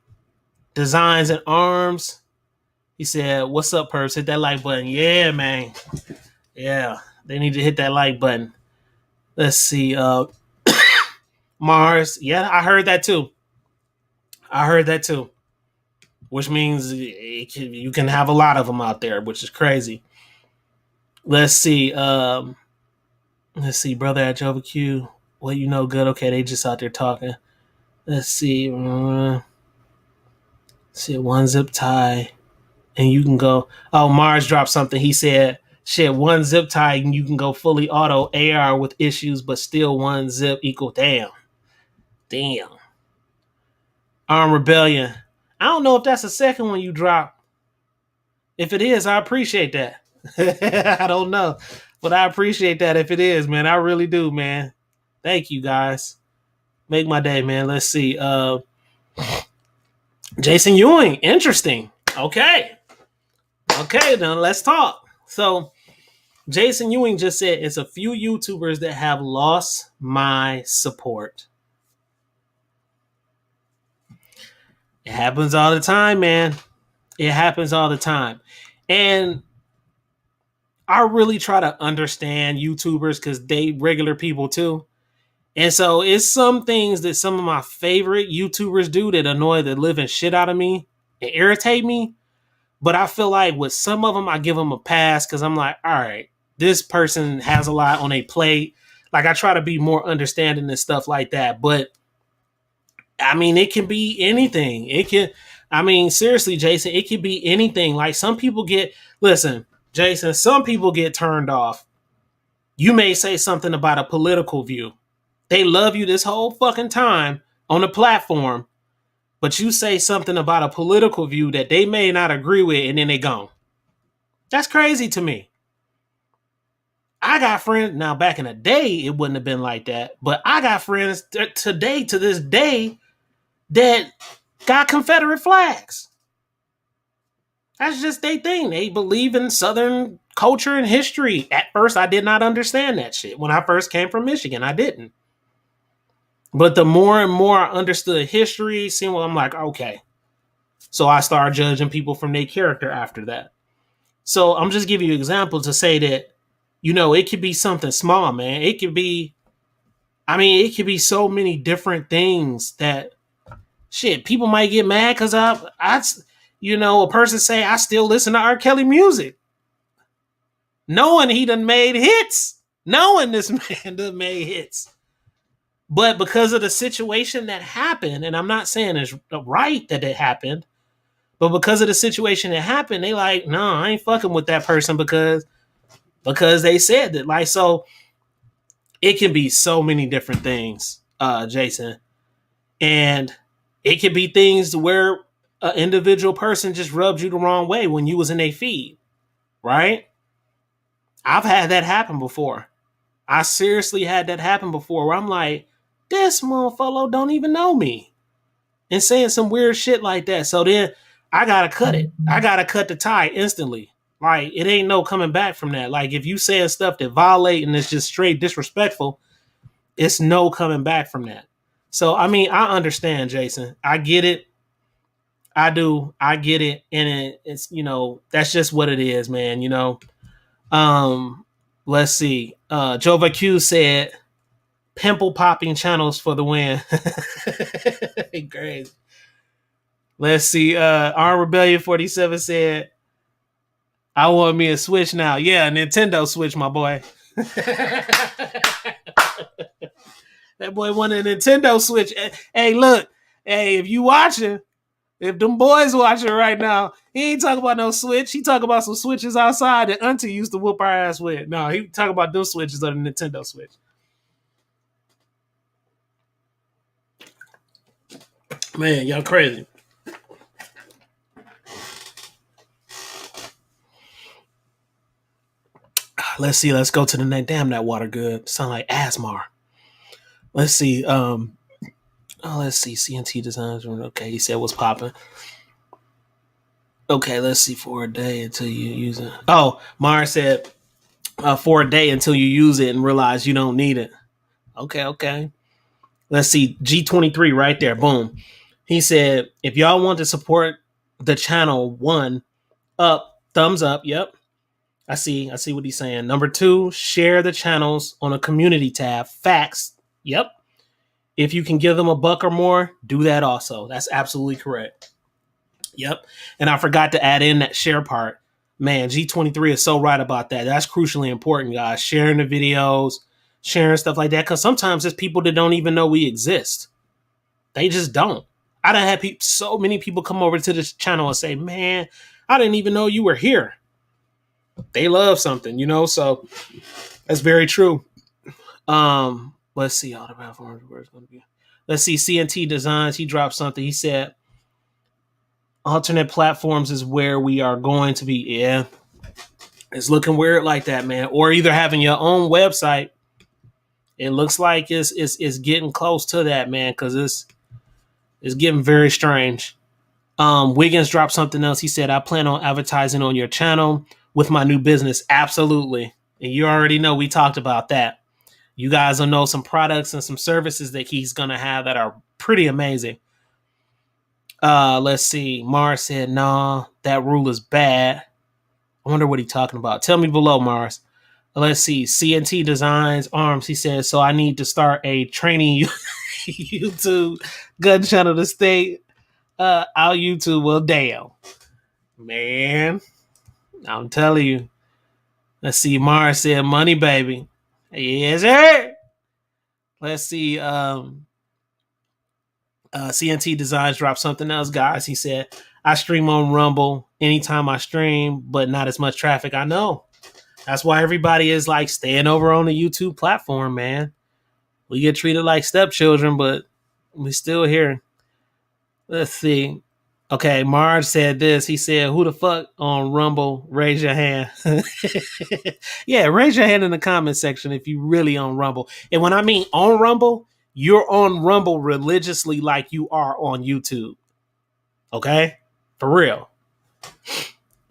Designs and Arms. He said, what's up, Purse? Hit that like button. Yeah, man. Yeah, they need to hit that like button. Let's see. Mars. Yeah, I heard that too. Which means you can have a lot of them out there, which is crazy. Let's see. Let's see, brother at Jova Q. Well, good. Okay, they just out there talking. Let's see. See, one zip tie, and you can go. Oh, Mars dropped something. He said, Shit, one zip tie and you can go fully auto AR with issues, but still one zip equal. Damn. Arm Rebellion. I don't know if that's the second one you drop. If it is, I appreciate that. I don't know, but I appreciate that if it is, man. I really do, man. Thank you, guys. Make my day, man. Let's see. Jason Ewing. Interesting. Okay, then let's talk. So Jason Ewing just said it's a few YouTubers that have lost my support. It happens all the time, man. It happens all the time. And I really try to understand YouTubers because they regular people too. And so it's some things that some of my favorite YouTubers do that annoy the living shit out of me and irritate me. But I feel like with some of them, I give them a pass because I'm like, all right, this person has a lot on a plate. Like I try to be more understanding and stuff like that. But I mean, it can be anything. Seriously, Jason, it can be anything. Like some people listen, Jason, some people get turned off. You may say something about a political view. They love you this whole fucking time on the platform, but you say something about a political view that they may not agree with and then they gone. That's crazy to me. I got friends, now back in the day, it wouldn't have been like that, but I got friends today, to this day, that got Confederate flags. That's just their thing. They believe in Southern culture and history. At first, I did not understand that shit. When I first came from Michigan, I didn't. But the more and more I understood history, I'm like, okay. So I started judging people from their character after that. So I'm just giving you examples to say that, it could be something small, man. It could be so many different things that shit, people might get mad because a person say I still listen to R. Kelly music. Knowing he done made hits. Knowing this man done made hits. But because of the situation that happened, and I'm not saying it's right that it happened, but because of the situation that happened, they like, no, I ain't fucking with that person because they said that. Like, so it can be so many different things, Jason. And it could be things where an individual person just rubbed you the wrong way when you was in a feed, right? I've had that happen before. I seriously had that happen before where I'm like, this motherfucker don't even know me. And saying some weird shit like that. So then I gotta cut it. I gotta cut the tie instantly. Like, it ain't no coming back from that. Like, if you saying stuff that violate and it's just straight disrespectful, it's no coming back from that. So, I understand, Jason. I get it. I do. I get it. And it's, that's just what it is, man. Let's see. Jova Q said, pimple popping channels for the win. Great. Let's see. Arm Rebellion 47 said, I want me a Switch now. Yeah, a Nintendo Switch, my boy. That boy wanted a Nintendo Switch. Hey, look. Hey, if you watching, if them boys watching right now, he ain't talking about no Switch. He talking about some Switches outside that Auntie used to whoop our ass with. No, he talking about those Switches on the Nintendo Switch. Man, y'all crazy. Let's see. Let's go to the next. Damn, that water good. Sound like Asmar. Let's see. Let's see. CNT Designs. Okay, he said what's popping. Okay, let's see. For a day until you use it. Oh, Mars said for a day until you use it and realize you don't need it. Okay. Let's see. G23 right there. Boom. He said, if y'all want to support the channel, 1, thumbs up. Yep. I see what he's saying. Number 2, share the channels on a community tab. Facts. Yep. If you can give them $1 or more, do that also. That's absolutely correct. Yep. And I forgot to add in that share part. Man, G23 is so right about that. That's crucially important, guys. Sharing the videos, sharing stuff like that. Because sometimes there's people that don't even know we exist. They just don't. I done had so many people come over to this channel and say, man, I didn't even know you were here. They love something, you know. So that's very true. Let's see all the platforms where it's going to be. Let's see CNT Designs. He dropped something. He said alternate platforms is where we are going to be. Yeah, it's looking weird like that, man. Or either having your own website. It looks like it's getting close to that, man, because it's getting very strange. Wiggins dropped something else. He said, I plan on advertising on your channel with my new business. Absolutely. And you already know we talked about that. You guys will know some products and some services that he's going to have that are pretty amazing. Let's see. Mars said, nah, that rule is bad. I wonder what he's talking about. Tell me below, Mars. Let's see. CNT Designs Arms. He says, so I need to start a training YouTube gun channel to stay out YouTube. Well, damn. Man, I'm telling you. Let's see. Mars said, money, baby. Yes, sir. Let's see. CNT Designs dropped something else, guys. He said, I stream on Rumble anytime I stream, but not as much traffic. I know. That's why everybody is like staying over on the YouTube platform, man. We get treated like stepchildren, but we still here. Let's see. Okay, Marge said this. He said, who the fuck on Rumble? Raise your hand. Yeah, raise your hand in the comment section if you really on Rumble. And when I mean on Rumble, you're on Rumble religiously like you are on YouTube. Okay? For real.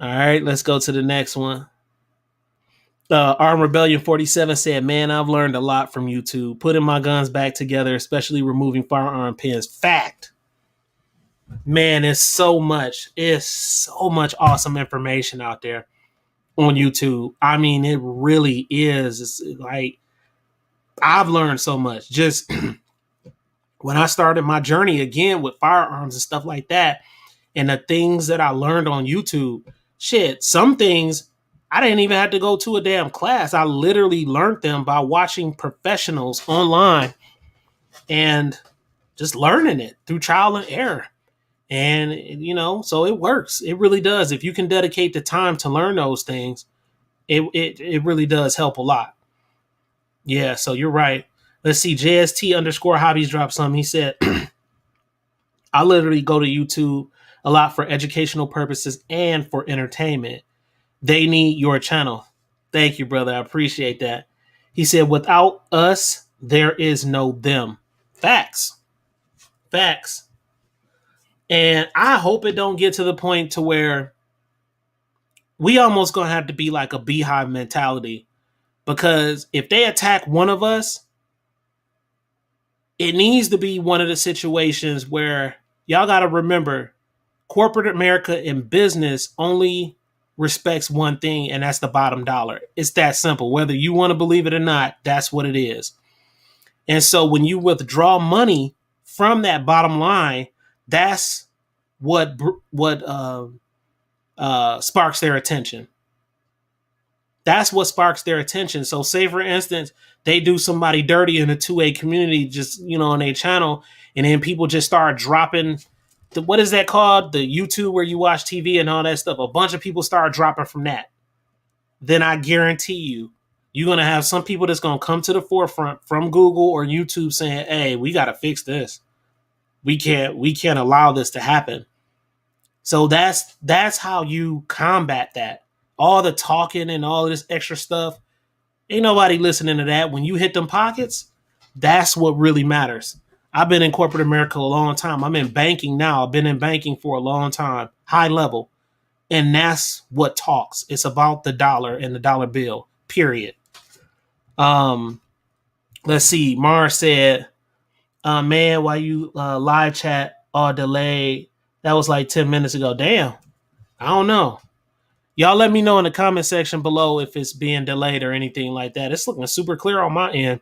All right, let's go to the next one. Arm Rebellion 47 said, man, I've learned a lot from YouTube. Putting my guns back together, especially removing firearm pins. Fact. Man, it's so much awesome information out there on YouTube. I mean, it really is. It's like I've learned so much just when I started my journey again with firearms and stuff like that, and the things that I learned on YouTube. Shit, some things I didn't even have to go to a damn class. I literally learned them by watching professionals online and just learning it through trial and error. And, you know, so it works. It really does. If you can dedicate the time to learn those things, it really does help a lot. Yeah, so you're right. Let's see. JST underscore hobbies dropped something. He said, I literally go to YouTube a lot for educational purposes and for entertainment. They need your channel. Thank you, brother. I appreciate that. He said, without us, there is no them. Facts. Facts. And I hope it don't get to the point to where we almost gonna have to be like a beehive mentality, because if they attack one of us, it needs to be one of the situations where y'all got to remember corporate America and business only respects one thing, and that's the bottom dollar. It's that simple. Whether you want to believe it or not, that's what it is. And so when you withdraw money from that bottom line, that's what sparks their attention. That's what sparks their attention. So say, for instance, they do somebody dirty in a 2A community, just, you know, on their channel, and then people just start dropping what is that called? The YouTube where you watch TV and all that stuff. A bunch of people start dropping from that. Then I guarantee you're going to have some people that's going to come to the forefront from Google or YouTube saying, hey, we got to fix this. We can't allow this to happen. So that's how you combat that. All the talking and all this extra stuff, ain't nobody listening to that. When you hit them pockets, that's what really matters. I've been in corporate America a long time. I'm in banking now. I've been in banking for a long time, high level. And that's what talks. It's about the dollar and the dollar bill, period. Let's see. Mars said, man, why you live chat all delayed? That was like 10 minutes ago. Damn. I don't know. Y'all let me know in the comment section below if it's being delayed or anything like that. It's looking super clear on my end.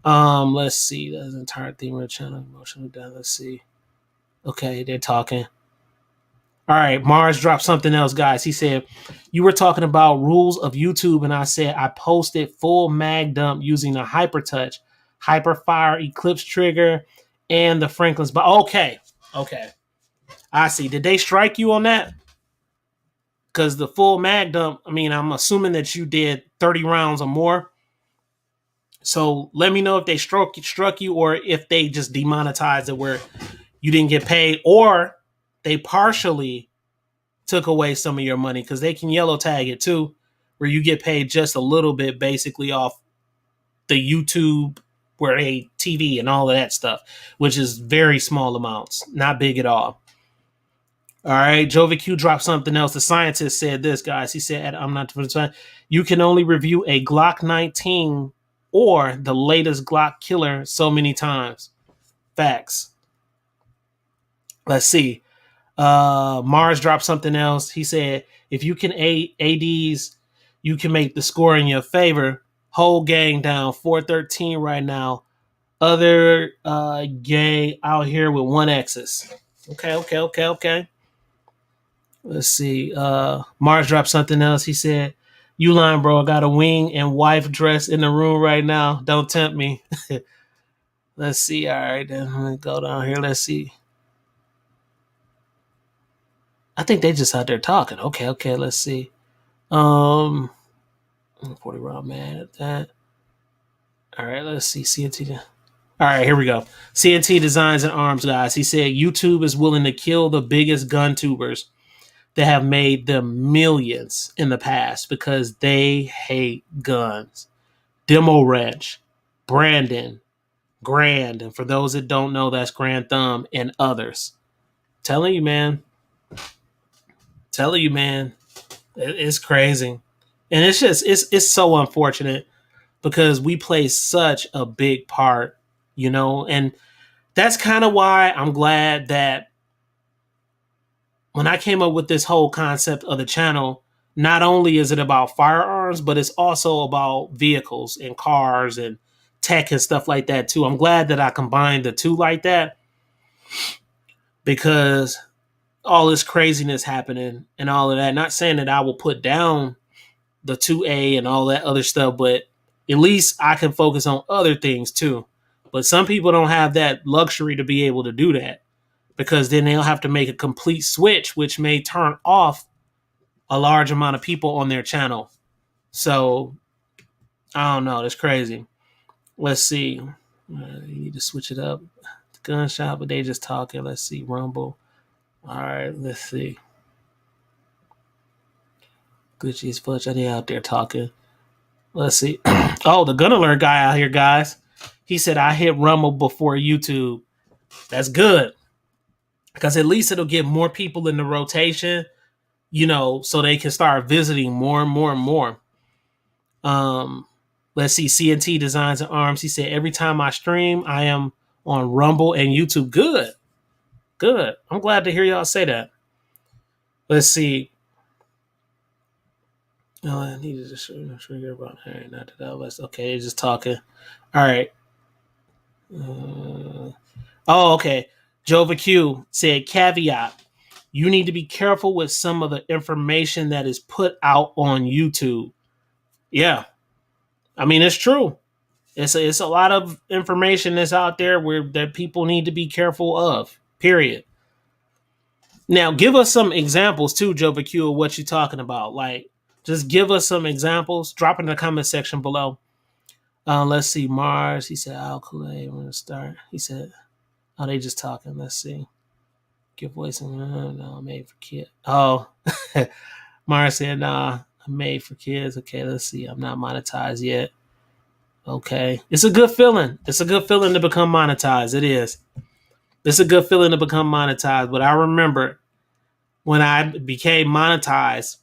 Let's see. That's the entire theme of the channel. Emotional down. Let's see. Okay, they're talking. All right, Mars dropped something else, guys. He said, you were talking about rules of YouTube, and I said I posted full mag dump using a hyper touch, hyper fire eclipse trigger, and the Franklin's. But okay. I see. Did they strike you on that? because the full mag dump, I mean, I'm assuming that you did 30 rounds or more. So let me know if they struck you or if they just demonetized it where you didn't get paid, or they partially took away some of your money, because they can yellow tag it too, where you get paid just a little bit basically off the YouTube where they TV and all of that stuff, which is very small amounts, not big at all. All right, Jovi Q dropped something else. The scientist said this, guys. He said, I'm not for the time. You can only review a Glock 19 or the latest Glock killer so many times. Facts. Let's see. Mars dropped something else. He said, if you can ADs, you can make the score in your favor. Whole gang down 413 right now. Other gang out here with 1Xs. Okay. Let's see. Mars dropped something else. He said, you lying, bro. I got a wing and wife dress in the room right now. Don't tempt me. Let's see. All right, then I'm gonna go down here. Let's see. I think they just out there talking. Okay, let's see. 40 round man at that. All right, let's see. CNT. All right, here we go. CNT Designs and Arms, guys. He said YouTube is willing to kill the biggest gun tubers that have made them millions in the past because they hate guns. Demo Wrench, Brandon, Grand, and for those that don't know, that's Grand Thumb and others. Telling you, man. It's crazy. And it's just it's so unfortunate because we play such a big part, and that's kind of why I'm glad that when I came up with this whole concept of the channel, not only is it about firearms, but it's also about vehicles and cars and tech and stuff like that too. I'm glad that I combined the two like that, because all this craziness happening and all of that. Not saying that I will put down the 2A and all that other stuff, but at least I can focus on other things too. But some people don't have that luxury to be able to do that, because then they'll have to make a complete switch, which may turn off a large amount of people on their channel. So I don't know. That's crazy. Let's see. You need to switch it up. Gunshot, but they just talking. Let's see. Rumble. All right. Let's see. Gucci's Fudge. Are they out there talking? Let's see. Oh, the Gun Alert guy out here, guys. He said, I hit Rumble before YouTube. That's good, because at least it'll get more people in the rotation, so they can start visiting more and more and more. Let's see. CNT Designs and Arms. He said, every time I stream, I am on Rumble and YouTube. Good. I'm glad to hear y'all say that. Let's see. Oh, I needed to trigger about her. Not that I was okay. Just talking. All right. Okay. Jova Q said, caveat: you need to be careful with some of the information that is put out on YouTube. Yeah, I mean, it's true. It's a lot of information that's out there that people need to be careful of. Period. Now, give us some examples too, Jova Q, of what you're talking about. Like, just give us some examples. Drop in the comment section below. Let's see. Mars. He said, I'll Kool-Aid when to start. He said, oh, they just talking. Let's see. Give voice. No, I'm made for kids. Oh, Mars said, nah, I'm made for kids. Okay, let's see. I'm not monetized yet. Okay. It's a good feeling. It's a good feeling to become monetized. It is. It's a good feeling to become monetized. But I remember when I became monetized,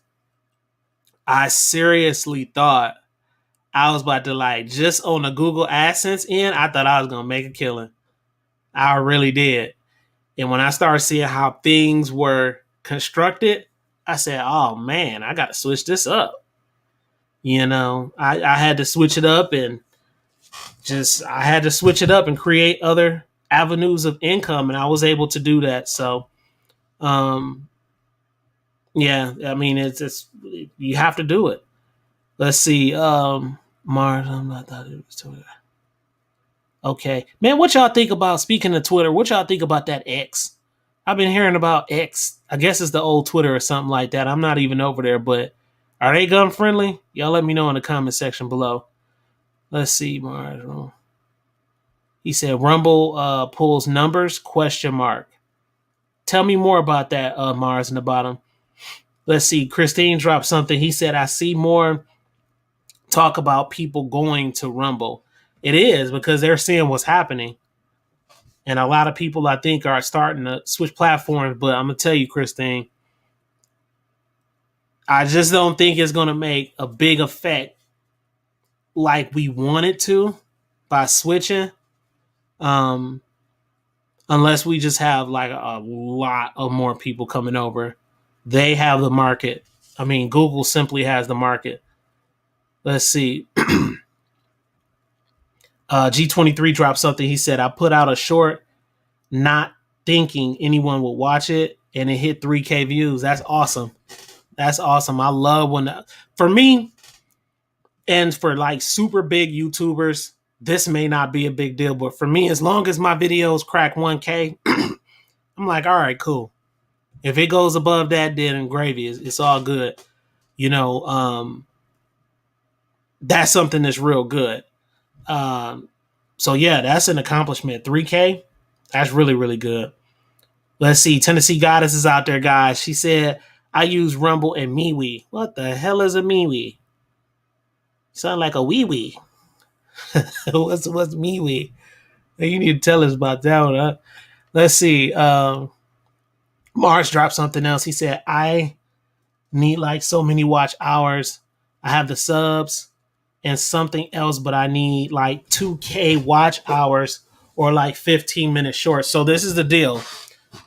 I seriously thought I was about to, just on the Google AdSense end, I thought I was going to make a killing. I really did. And when I started seeing how things were constructed, I said, oh man, I got to switch this up. I had to switch it up and create other avenues of income. And I was able to do that. So, yeah, I mean, it's you have to do it. Let's see. Mars, I'm not thought it was Twitter. Okay, man, what y'all think about, speaking of Twitter, what y'all think about that X? I've been hearing about X. I guess it's the old Twitter or something like that. I'm not even over there, but are they gun friendly? Y'all let me know in the comment section below. Let's see, Mars. He said Rumble pulls numbers? Question mark. Tell me more about that, Mars in the bottom. Let's see. Christine dropped something. He said, I see more talk about people going to Rumble. It is because they're seeing what's happening. And a lot of people, I think, are starting to switch platforms. But I'm going to tell you, Christine, I just don't think it's going to make a big effect like we want it to by switching. Unless we just have like a lot of more people coming over. They have the market. I mean, Google simply has the market. Let's see. G23 dropped something. He said, I put out a short not thinking anyone would watch it, and it hit 3K views. That's awesome. That's awesome. I love when, for me, and for like super big YouTubers, this may not be a big deal, but for me, as long as my videos crack 1K, I'm like, all right, cool. If it goes above that, then gravy. It's all good. You know, that's something that's real good. So yeah, that's an accomplishment. 3K, that's really, really good. Let's see. Tennessee Goddess is out there, guys. She said, I use Rumble and MeWe. What the hell is a MeWe? Sound like a wee-wee. what's MeWe? You need to tell us about that one, huh? Let's see. Mars dropped something else. He said, I need like so many watch hours. I have the subs and something else, but I need like 2K watch hours or like 15-minute shorts. So this is the deal.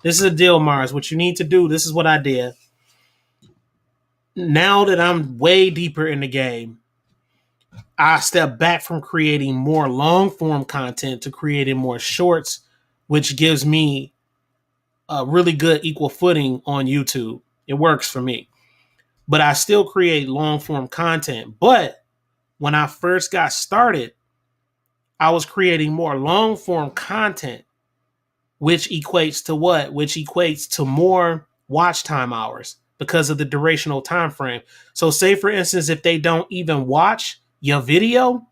This is a deal, Mars. What you need to do, this is what I did. Now that I'm way deeper in the game, I step back from creating more long form content to creating more shorts, which gives me a really good equal footing on YouTube. It works for me. But I still create long form content. But when I first got started, I was creating more long form content, which equates to what? Which equates to more watch time hours because of the durational time frame. So say for instance, if they don't even watch your video,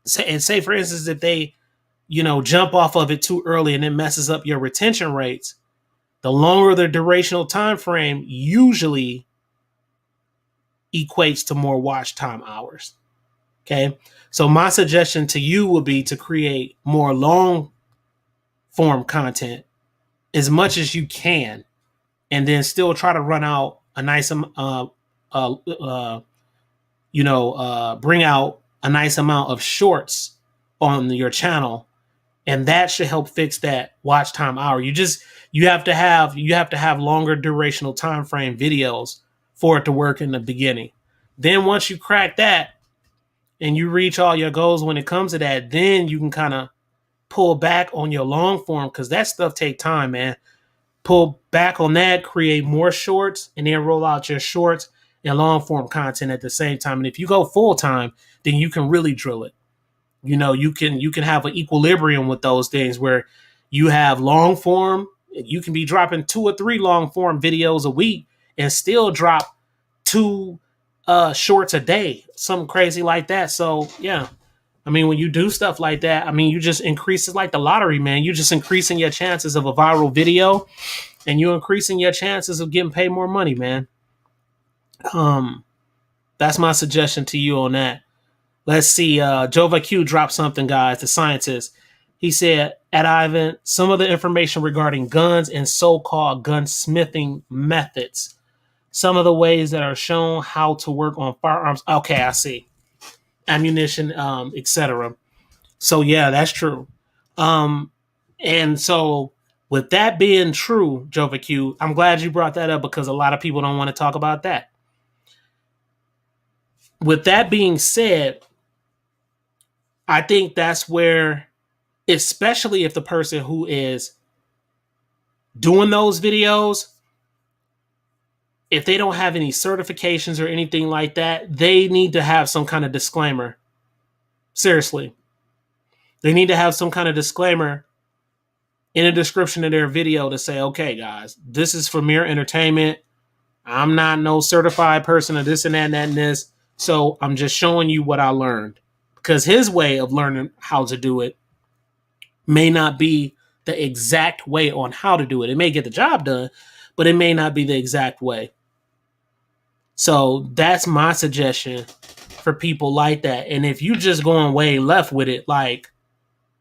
say for instance, if they, jump off of it too early and it messes up your retention rates, the longer the durational time frame usually equates to more watch time hours. Okay. So my suggestion to you would be to create more long form content as much as you can, and then still try to run out a nice, bring out a nice amount of shorts on your channel, and that should help fix that watch time hour. You have to have longer durational time frame videos for it to work in the beginning. Then once you crack that and you reach all your goals when it comes to that, then you can kind of pull back on your long form, because that stuff take time, man. Pull back on that, create more shorts, and then roll out your shorts and long form content at the same time. And if you go full time, then you can really drill it. You can have an equilibrium with those things where you have long form. You can be dropping 2 or 3 long form videos a week and still drop 2 shorts a day, something crazy like that. So yeah, I mean, when you do stuff like that, I mean, you just increase it like the lottery, man. You're just increasing your chances of a viral video, and you're increasing your chances of getting paid more money, man. That's my suggestion to you on that. Let's see. Jova Q dropped something, guys. The scientist. He said, at Ivan, some of the information regarding guns and so-called gunsmithing methods. Some of the ways that are shown how to work on firearms. Okay, I see. Ammunition, etc. So yeah, that's true. And so with that being true, Jova Q, I'm glad you brought that up, because a lot of people don't want to talk about that. With that being said, I think that's where, especially if the person who is doing those videos, if they don't have any certifications or anything like that, they need to have some kind of disclaimer. Seriously. They need to have some kind of disclaimer in the description of their video to say, okay, guys, this is for mere entertainment. I'm not no certified person of this and that and that and this. So I'm just showing you what I learned. Because his way of learning how to do it may not be the exact way on how to do it. It may get the job done, but it may not be the exact way. So that's my suggestion for people like that. And if you just going way left with it, like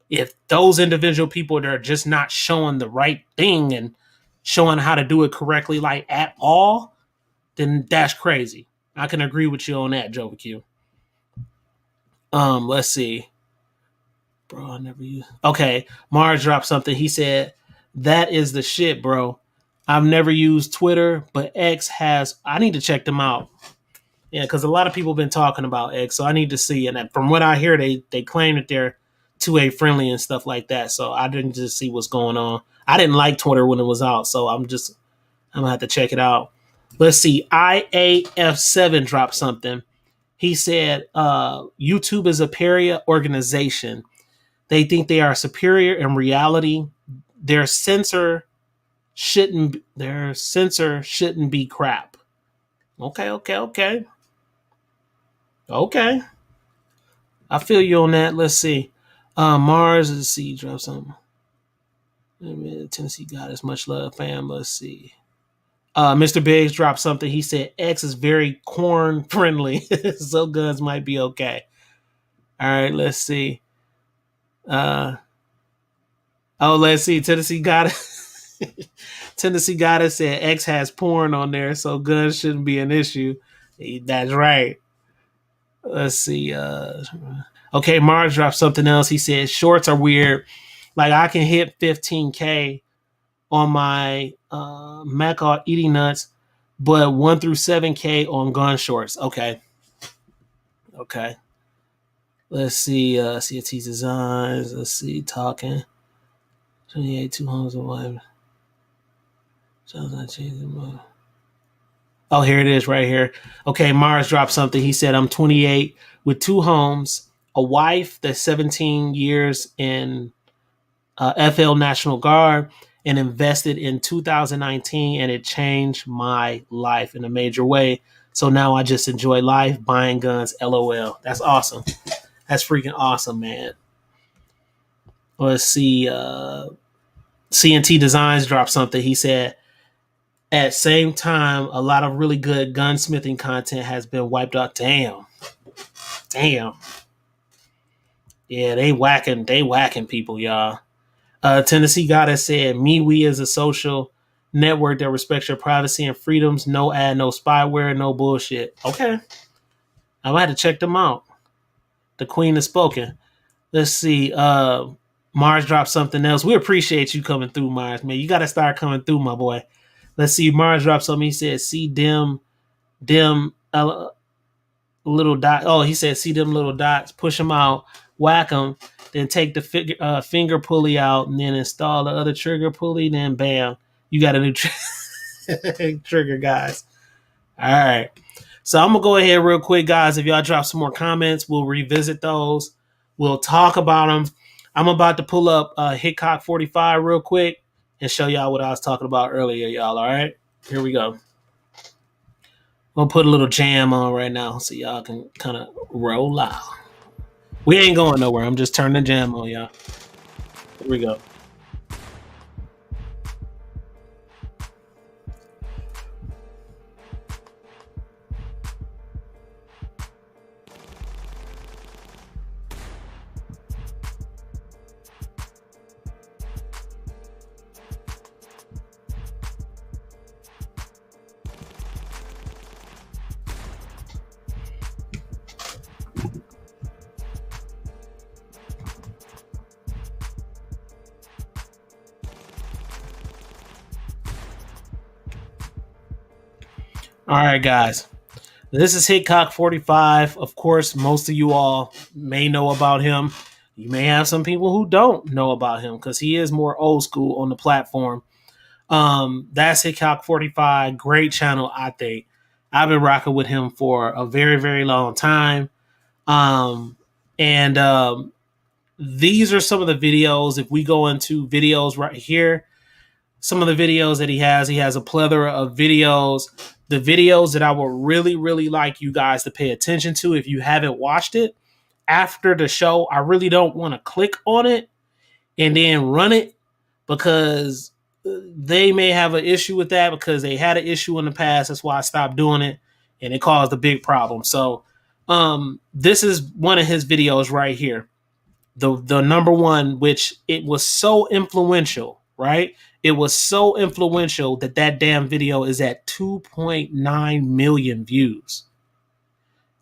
if those individual people that are just not showing the right thing and showing how to do it correctly, like at all, then that's crazy. I can agree with you on that, Joe Q. Let's see. Bro, I never use. Okay, Mars dropped something. He said, "That is the shit, bro. I've never used Twitter, but X has. I need to check them out. Yeah, because a lot of people have been talking about X, so I need to see. And from what I hear, they claim that they're 2A friendly and stuff like that. So I didn't just see what's going on. I didn't like Twitter when it was out, so I'm gonna have to check it out. Let's see. IAF7 dropped something. He said, YouTube is a pariah organization. They think they are superior in reality. Their censor shouldn't be crap. Okay. I feel you on that. Let's see. Mars, let's see, drop something. Tennessee got as much love, fam. Let's see. Mr. Biggs dropped something. He said X is very corn friendly, so guns might be okay. All right, let's see. Let's see. Tennessee got it. Tennessee got it. Said X has porn on there, so guns shouldn't be an issue. That's right. Let's see. Okay, Mars dropped something else. He said shorts are weird. Like I can hit 15K on my Mac eating nuts, but 1 through 7K on gun shorts. Okay. Let's see. CAT designs. Let's see. Talking. 28 2 homes and wife. Oh, here it is right here. Okay, Mars dropped something. He said, I'm 28 with 2 homes, a wife that's 17 years in FL National Guard, and invested in 2019, and it changed my life in a major way. So now I just enjoy life, buying guns, LOL. That's awesome. That's freaking awesome, man. Let's see. CNT Designs dropped something. He said, at same time, a lot of really good gunsmithing content has been wiped out. Damn. Yeah, they whacking people, y'all. Tennessee Goddess said, MeWe is a social network that respects your privacy and freedoms. No ad, no spyware, no bullshit. Okay. I might have to check them out. The queen has spoken. Let's see. Mars dropped something else. We appreciate you coming through, Mars, man. You got to start coming through, my boy. Let's see. Mars dropped something. He said, see dim little dot. Oh, he said, see them little dots, push them out, whack them, then take the finger pulley out, and then install the other trigger pulley. Then bam, you got a new trigger, guys. All right. So I'm gonna go ahead real quick, guys. If y'all drop some more comments, we'll revisit those. We'll talk about them. I'm about to pull up Hickok 45 real quick and show y'all what I was talking about earlier, y'all. All right, here we go. I'm gonna put a little jam on right now so y'all can kind of roll out. We ain't going nowhere. I'm just turning the jam on, y'all. Here we go. All right, guys. This is Hickok 45. Of course, most of you all may know about him. You may have some people who don't know about him because he is more old school on the platform. That's Hickok 45. Great channel, I think. I've been rocking with him for a very, very long time. And these are some of the videos. If we go into videos right here, some of the videos that he has a plethora of videos. The videos that I would really, really like you guys to pay attention to if you haven't watched it after the show. I really don't want to click on it and then run it because they may have an issue with that because they had an issue in the past. That's why I stopped doing it and it caused a big problem. So this is one of his videos right here. The number one, which it was so influential, right? It was so influential that damn video is at 2.9 million views.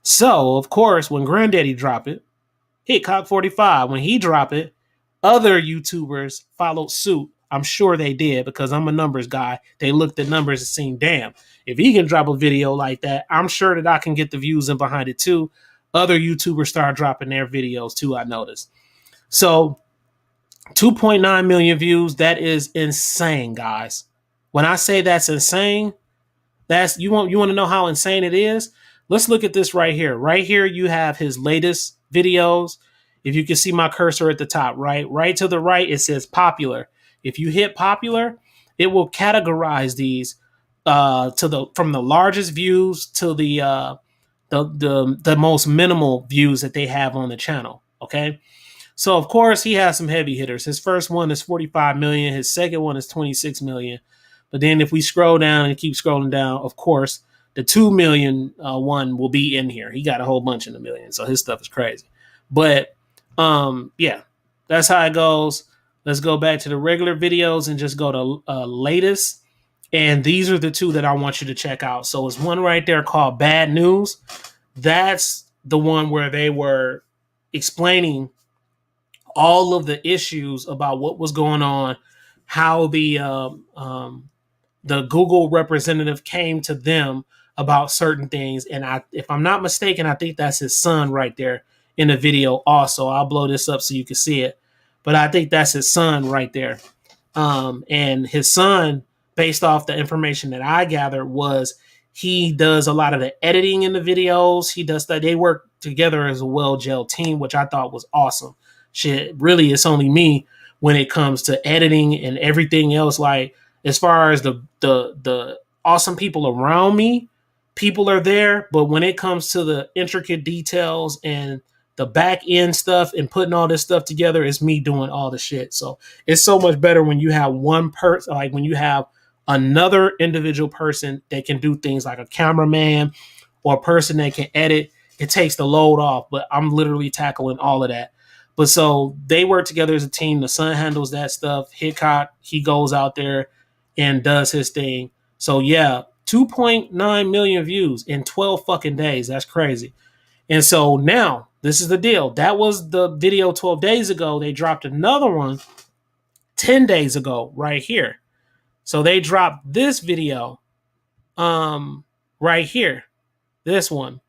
So, of course, when Granddaddy drop it, Hitcock 45, when he drop it, other YouTubers followed suit. I'm sure they did because I'm a numbers guy. They looked at numbers and seen, damn, if he can drop a video like that, I'm sure that I can get the views in behind it too. Other YouTubers start dropping their videos too, I noticed. So 2.9 million views, that is insane, guys. When I say that's insane, that's you want to know how insane it is? Let's look at this right here. Right here you have his latest videos. If you can see my cursor at the top, right to the right, it says popular. If you hit popular, it will categorize these from the largest views to the most minimal views that they have on the channel. Okay. So of course he has some heavy hitters. His first one is 45 million. His second one is 26 million. But then if we scroll down and keep scrolling down, of course, the 2 million one will be in here. He got a whole bunch in the million. So his stuff is crazy. But yeah, that's how it goes. Let's go back to the regular videos and just go to latest. And these are the two that I want you to check out. So it's one right there called Bad News. That's the one where they were explaining all of the issues about what was going on, how the Google representative came to them about certain things. And if I'm not mistaken, I think that's his son right there in the video also. I'll blow this up so you can see it. But I think that's his son right there. And his son, based off the information that I gathered, was he does a lot of the editing in the videos. He does that. They work together as a well-gelled team, which I thought was awesome. Shit, really, it's only me when it comes to editing and everything else. Like, as far as the awesome people around me, people are there. But when it comes to the intricate details and the back end stuff and putting all this stuff together, it's me doing all the shit. So it's so much better when you have one person, like when you have another individual person that can do things like a cameraman or a person that can edit. It takes the load off, but I'm literally tackling all of that. But so they work together as a team. The son handles that stuff. Hitchcock, he goes out there and does his thing. So yeah, 2.9 million views in 12 fucking days. That's crazy. And so now this is the deal. That was the video 12 days ago. They dropped another one 10 days ago right here. So they dropped this video right here. This one.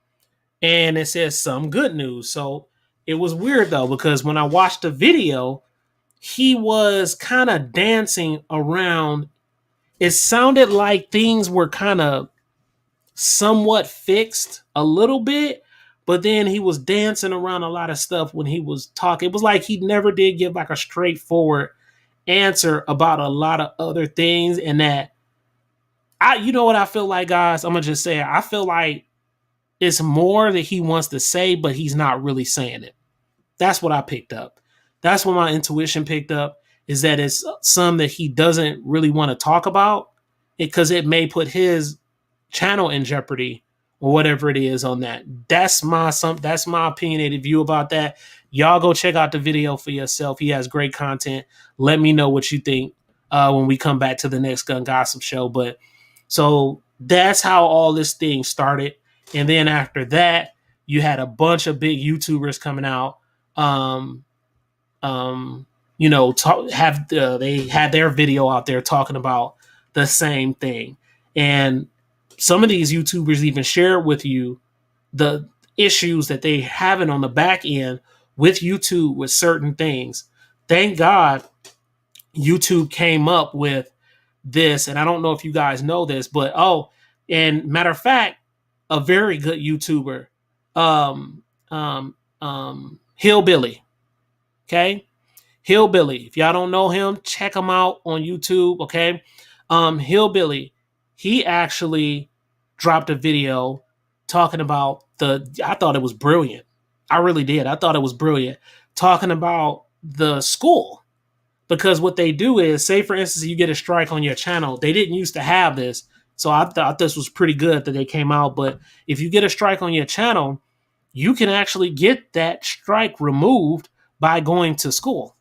And it says some good news. So it was weird though, because when I watched the video, he was kind of dancing around. It sounded like things were kind of somewhat fixed a little bit, but then he was dancing around a lot of stuff when he was talking. It was like he never did give like a straightforward answer about a lot of other things. And that you know what I feel like, guys? I'm gonna just say it. I feel like it's more that he wants to say, but he's not really saying it. That's what I picked up. That's what my intuition picked up, is that it's some that he doesn't really want to talk about because it may put his channel in jeopardy or whatever it is on that. That's my opinionated view about that. Y'all go check out the video for yourself. He has great content. Let me know what you think when we come back to the next Gun Gossip show. But so that's how all this thing started. And then after that, you had a bunch of big YouTubers coming out. They had their video out there talking about the same thing. And some of these YouTubers even share with you the issues that they having on the back end with YouTube with certain things. Thank God YouTube came up with this. And I don't know if you guys know this, but and matter of fact, a very good YouTuber, Hillbilly. Okay. Hillbilly. If y'all don't know him, check him out on YouTube. Okay. Hillbilly, he actually dropped a video talking about I thought it was brilliant. I really did. I thought it was brilliant. Talking about the school. Because what they do is, say for instance, you get a strike on your channel. They didn't used to have this. So I thought this was pretty good that they came out. But if you get a strike on your channel, you can actually get that strike removed by going to school.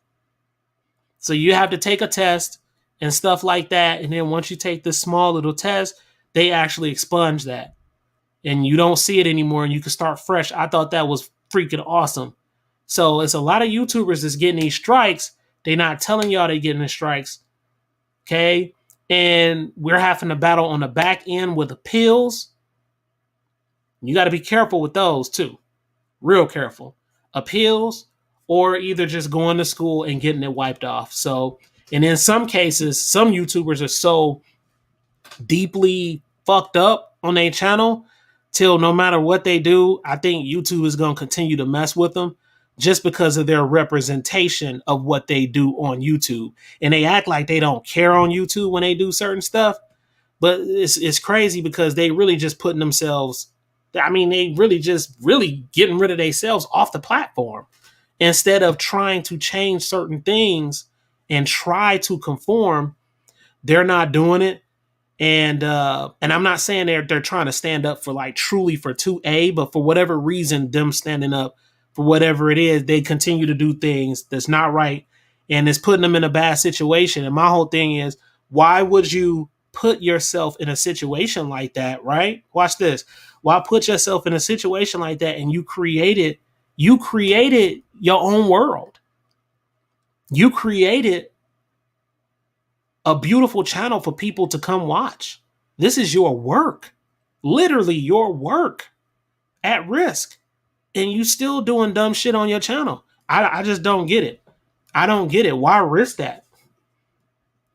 So you have to take a test and stuff like that. And then once you take this small little test, they actually expunge that. And you don't see it anymore and you can start fresh. I thought that was freaking awesome. So it's a lot of YouTubers that's getting these strikes. They're not telling y'all they're getting the strikes. Okay. And we're having to battle on the back end with appeals. You got to be careful with those too. Real careful. Appeals or either just going to school and getting it wiped off. So, and in some cases, some YouTubers are so deeply fucked up on their channel till no matter what they do, I think YouTube is going to continue to mess with them just because of their representation of what they do on YouTube. And they act like they don't care on YouTube when they do certain stuff. But it's crazy because they really just putting themselves, I mean, they really just really getting rid of themselves off the platform instead of trying to change certain things and try to conform. They're not doing it. And I'm not saying they're trying to stand up for like truly for 2A, but for whatever reason, them standing up for whatever it is, they continue to do things that's not right. And it's putting them in a bad situation. And my whole thing is, why would you put yourself in a situation like that, right? Watch this. Why put yourself in a situation like that and you created your own world. You created a beautiful channel for people to come watch. This is your work, literally your work at risk. And you still doing dumb shit on your channel. I just don't get it. I don't get it. Why risk that?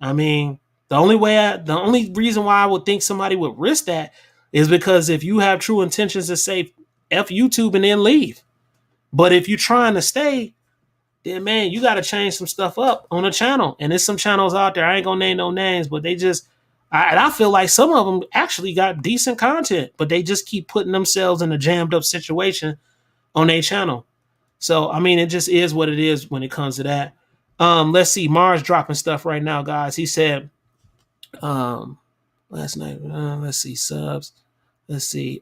I mean, the only reason why I would think somebody would risk that is because if you have true intentions to say F YouTube and then leave. But if you're trying to stay, then man, you got to change some stuff up on the channel. And there's some channels out there. I ain't gonna name no names, but they just, I feel like some of them actually got decent content, but they just keep putting themselves in a jammed up situation on their channel. So, I mean, it just is what it is when it comes to that. Let's see. Mars dropping stuff right now, guys. He said, last night, let's see, subs. Let's see.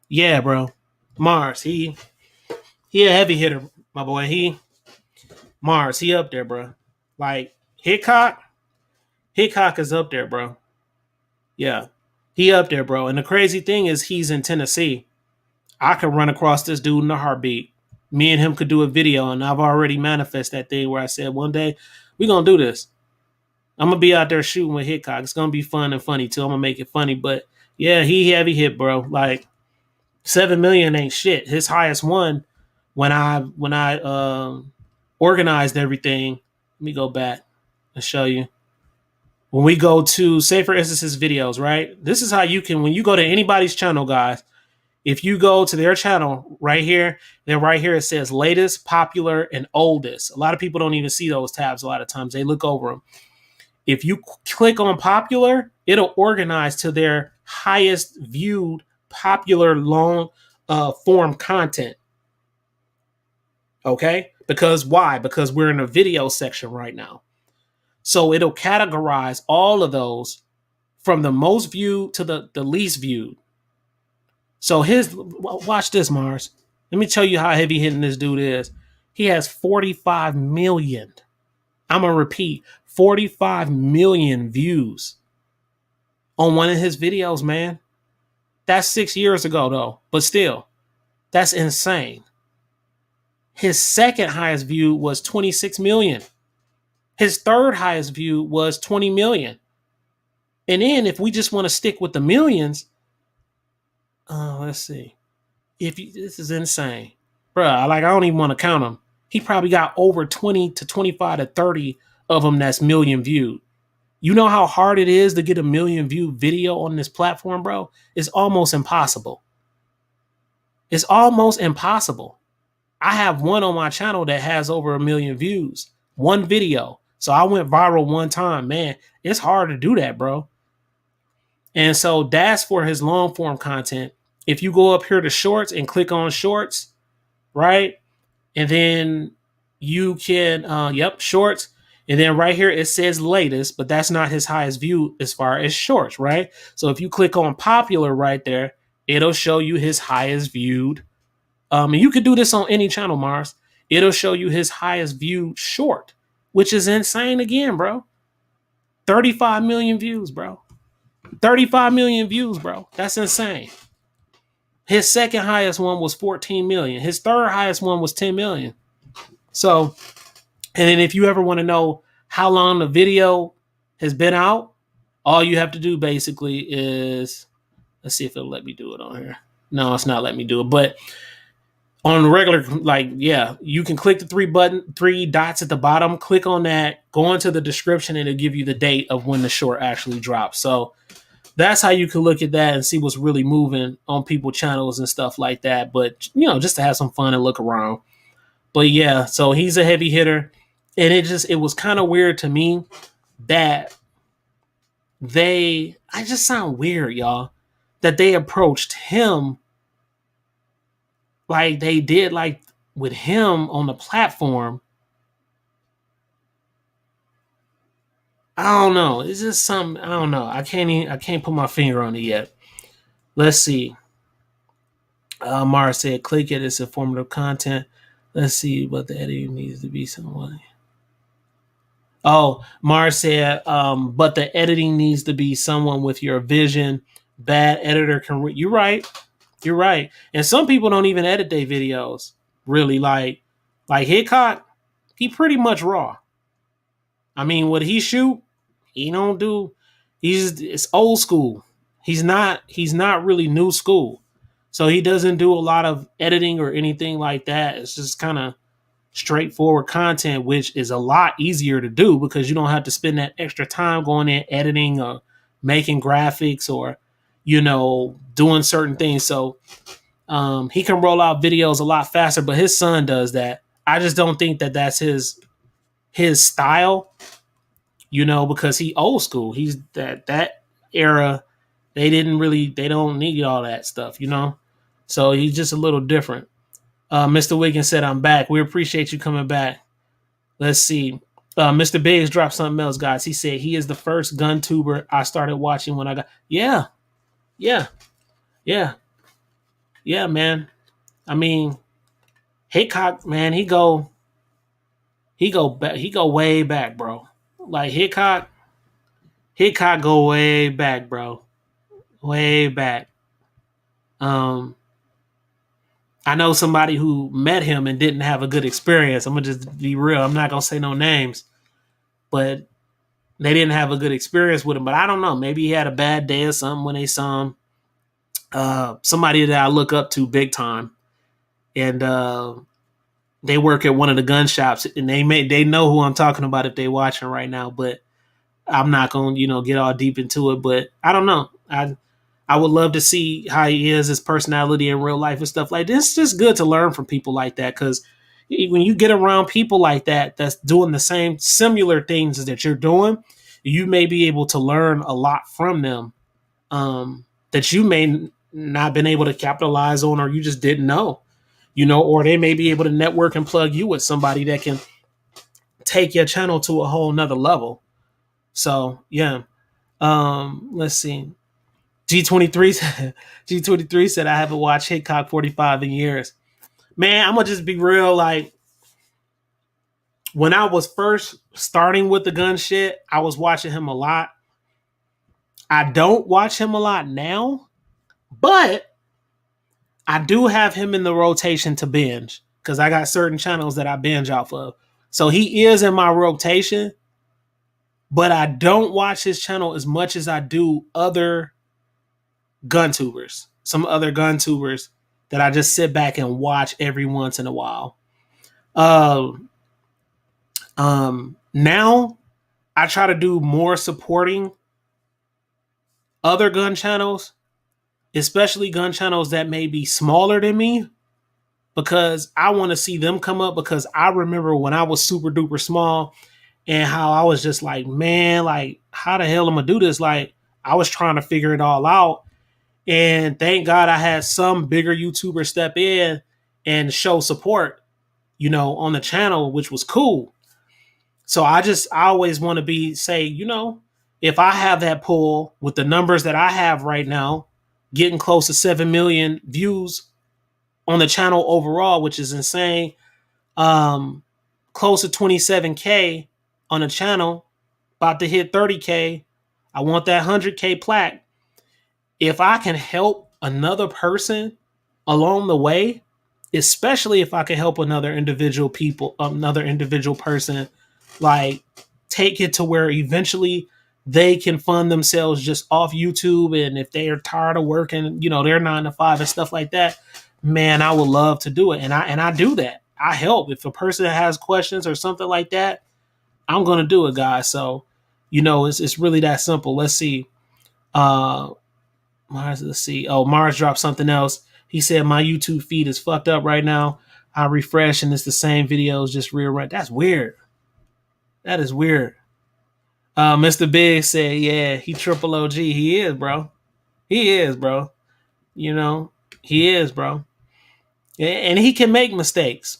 Yeah, bro. Mars, he a heavy hitter, my boy. Mars, he up there, bro. Like Hickok is up there, bro. Yeah, he up there, bro. And the crazy thing is, he's in Tennessee. I could run across this dude in a heartbeat. Me and him could do a video, and I've already manifested that thing where I said one day we're gonna do this. I'm gonna be out there shooting with Hickok. It's gonna be fun and funny too. I'm gonna make it funny, but yeah, he heavy hit, bro. Like 7 million ain't shit. His highest one when I organized everything. Let me go back and show you. When we go to, say for instance, his videos, right? This is how you can, when you go to anybody's channel, guys, if you go to their channel right here, then right here it says latest, popular, and oldest. A lot of people don't even see those tabs a lot of times. They look over them. If you click on popular, it'll organize to their highest viewed popular long form content. Okay? Because why? Because we're in a video section right now. So it'll categorize all of those from the most viewed to the least viewed. So watch this, Mars. Let me tell you how heavy hitting this dude is. He has 45 million. I'm going to repeat, 45 million views on one of his videos, man. That's 6 years ago, though. But still, that's insane. His second highest view was 26 million. His third highest view was 20 million. And then if we just want to stick with the millions, let's see. This is insane. Bruh, like I don't even want to count them. He probably got over 20 to 25 to 30 of them that's million viewed. You know how hard it is to get a million view video on this platform, bro? It's almost impossible. It's almost impossible. I have one on my channel that has over 1 million views. One video. So I went viral one time. Man, it's hard to do that, bro. And so that's for his long form content. If you go up here to shorts and click on shorts, right? And then you can, shorts. And then right here it says latest, but that's not his highest view as far as shorts, right? So if you click on popular right there, it'll show you his highest viewed. And you could do this on any channel, Mars. It'll show you his highest viewed short, which is insane again, bro. 35 million views, bro. 35 million views, bro. That's insane. His second highest one was 14 million. His third highest one was 10 million. So, and then if you ever want to know how long the video has been out, all you have to do basically is, let's see if it'll let me do it on here. No, it's not letting me do it. But on regular, you can click the three dots at the bottom, click on that, go into the description, and it'll give you the date of when the short actually drops. So that's how you can look at that and see what's really moving on people's channels and stuff like that. But, just to have some fun and look around. But yeah, so he's a heavy hitter. And it was kind of weird to me that I just sound weird, y'all, that they approached him like they did, like with him on the platform. I don't know. It's just something, I don't know. I can't put my finger on it yet. Let's see. Mara said, click it. It's informative content. Let's see what the editing needs to be. Someone. Oh, Mara said, but the editing needs to be someone with your vision. Bad editor can. You're right. You're right. And some people don't even edit their videos. Really, like Hickok, he pretty much raw. I mean, what he shoot, he don't do. It's old school. He's not really new school. So he doesn't do a lot of editing or anything like that. It's just kind of straightforward content, which is a lot easier to do because you don't have to spend that extra time going in editing or making graphics or, doing certain things. So he can roll out videos a lot faster, but his son does that. I just don't think that that's his style, because he old school. He's that era. They don't need all that stuff, So he's just a little different. Mr. Wiggins said, I'm back. We appreciate you coming back. Let's see. Mr. Biggs dropped something else, guys. He said he is the first gun tuber I started watching when I got. Yeah, man. I mean, Hickok, man, he go way back, bro. Like Hickok go way back, bro. Way back. I know somebody who met him and didn't have a good experience. I'm gonna just be real. I'm not gonna say no names, but they didn't have a good experience with him. But I don't know. Maybe he had a bad day or something when they saw him. Somebody that I look up to big time, and they work at one of the gun shops, and they know who I'm talking about if they're watching right now. But I'm not gonna get all deep into it. But I don't know. I would love to see how he is, his personality in real life and stuff like this. It's just good to learn from people like that because when you get around people like that, that's doing the same similar things that you're doing, you may be able to learn a lot from them that you may not been able to capitalize on or you just didn't know, or they may be able to network and plug you with somebody that can take your channel to a whole nother level. So, yeah. Let's see. G23 said, I haven't watched Hickok 45 in years. Man, I'm going to just be real. Like, when I was first starting with the gun shit, I was watching him a lot. I don't watch him a lot now, but I do have him in the rotation to binge because I got certain channels that I binge off of. So he is in my rotation, but I don't watch his channel as much as I do other gun tubers, some other gun tubers that I just sit back and watch every once in a while. Now I try to do more supporting other gun channels, especially gun channels that may be smaller than me, because I want to see them come up, because I remember when I was super duper small and how I was just like, man, like, how the hell am I do this? Like, I was trying to figure it all out. And thank God I had some bigger YouTubers step in and show support, on the channel, which was cool. So I always want to say, if I have that pull with the numbers that I have right now, getting close to 7 million views on the channel overall, which is insane. Close to 27K on the channel, about to hit 30K. I want that 100K plaque. If I can help another person along the way, especially if I can help another individual person, like, take it to where eventually they can fund themselves just off YouTube. And if they are tired of working, their 9 to 5 and stuff like that, man, I would love to do it. And I do that. I help. If a person has questions or something like that, I'm gonna do it, guys. So, it's really that simple. Let's see. Let's see. Oh, Mars dropped something else. He said my YouTube feed is fucked up right now. I refresh and it's the same videos, just rearranged. That's weird. That is weird. Mr. Big said, yeah, he triple OG. He is, bro. He is, bro. He is, bro. And he can make mistakes.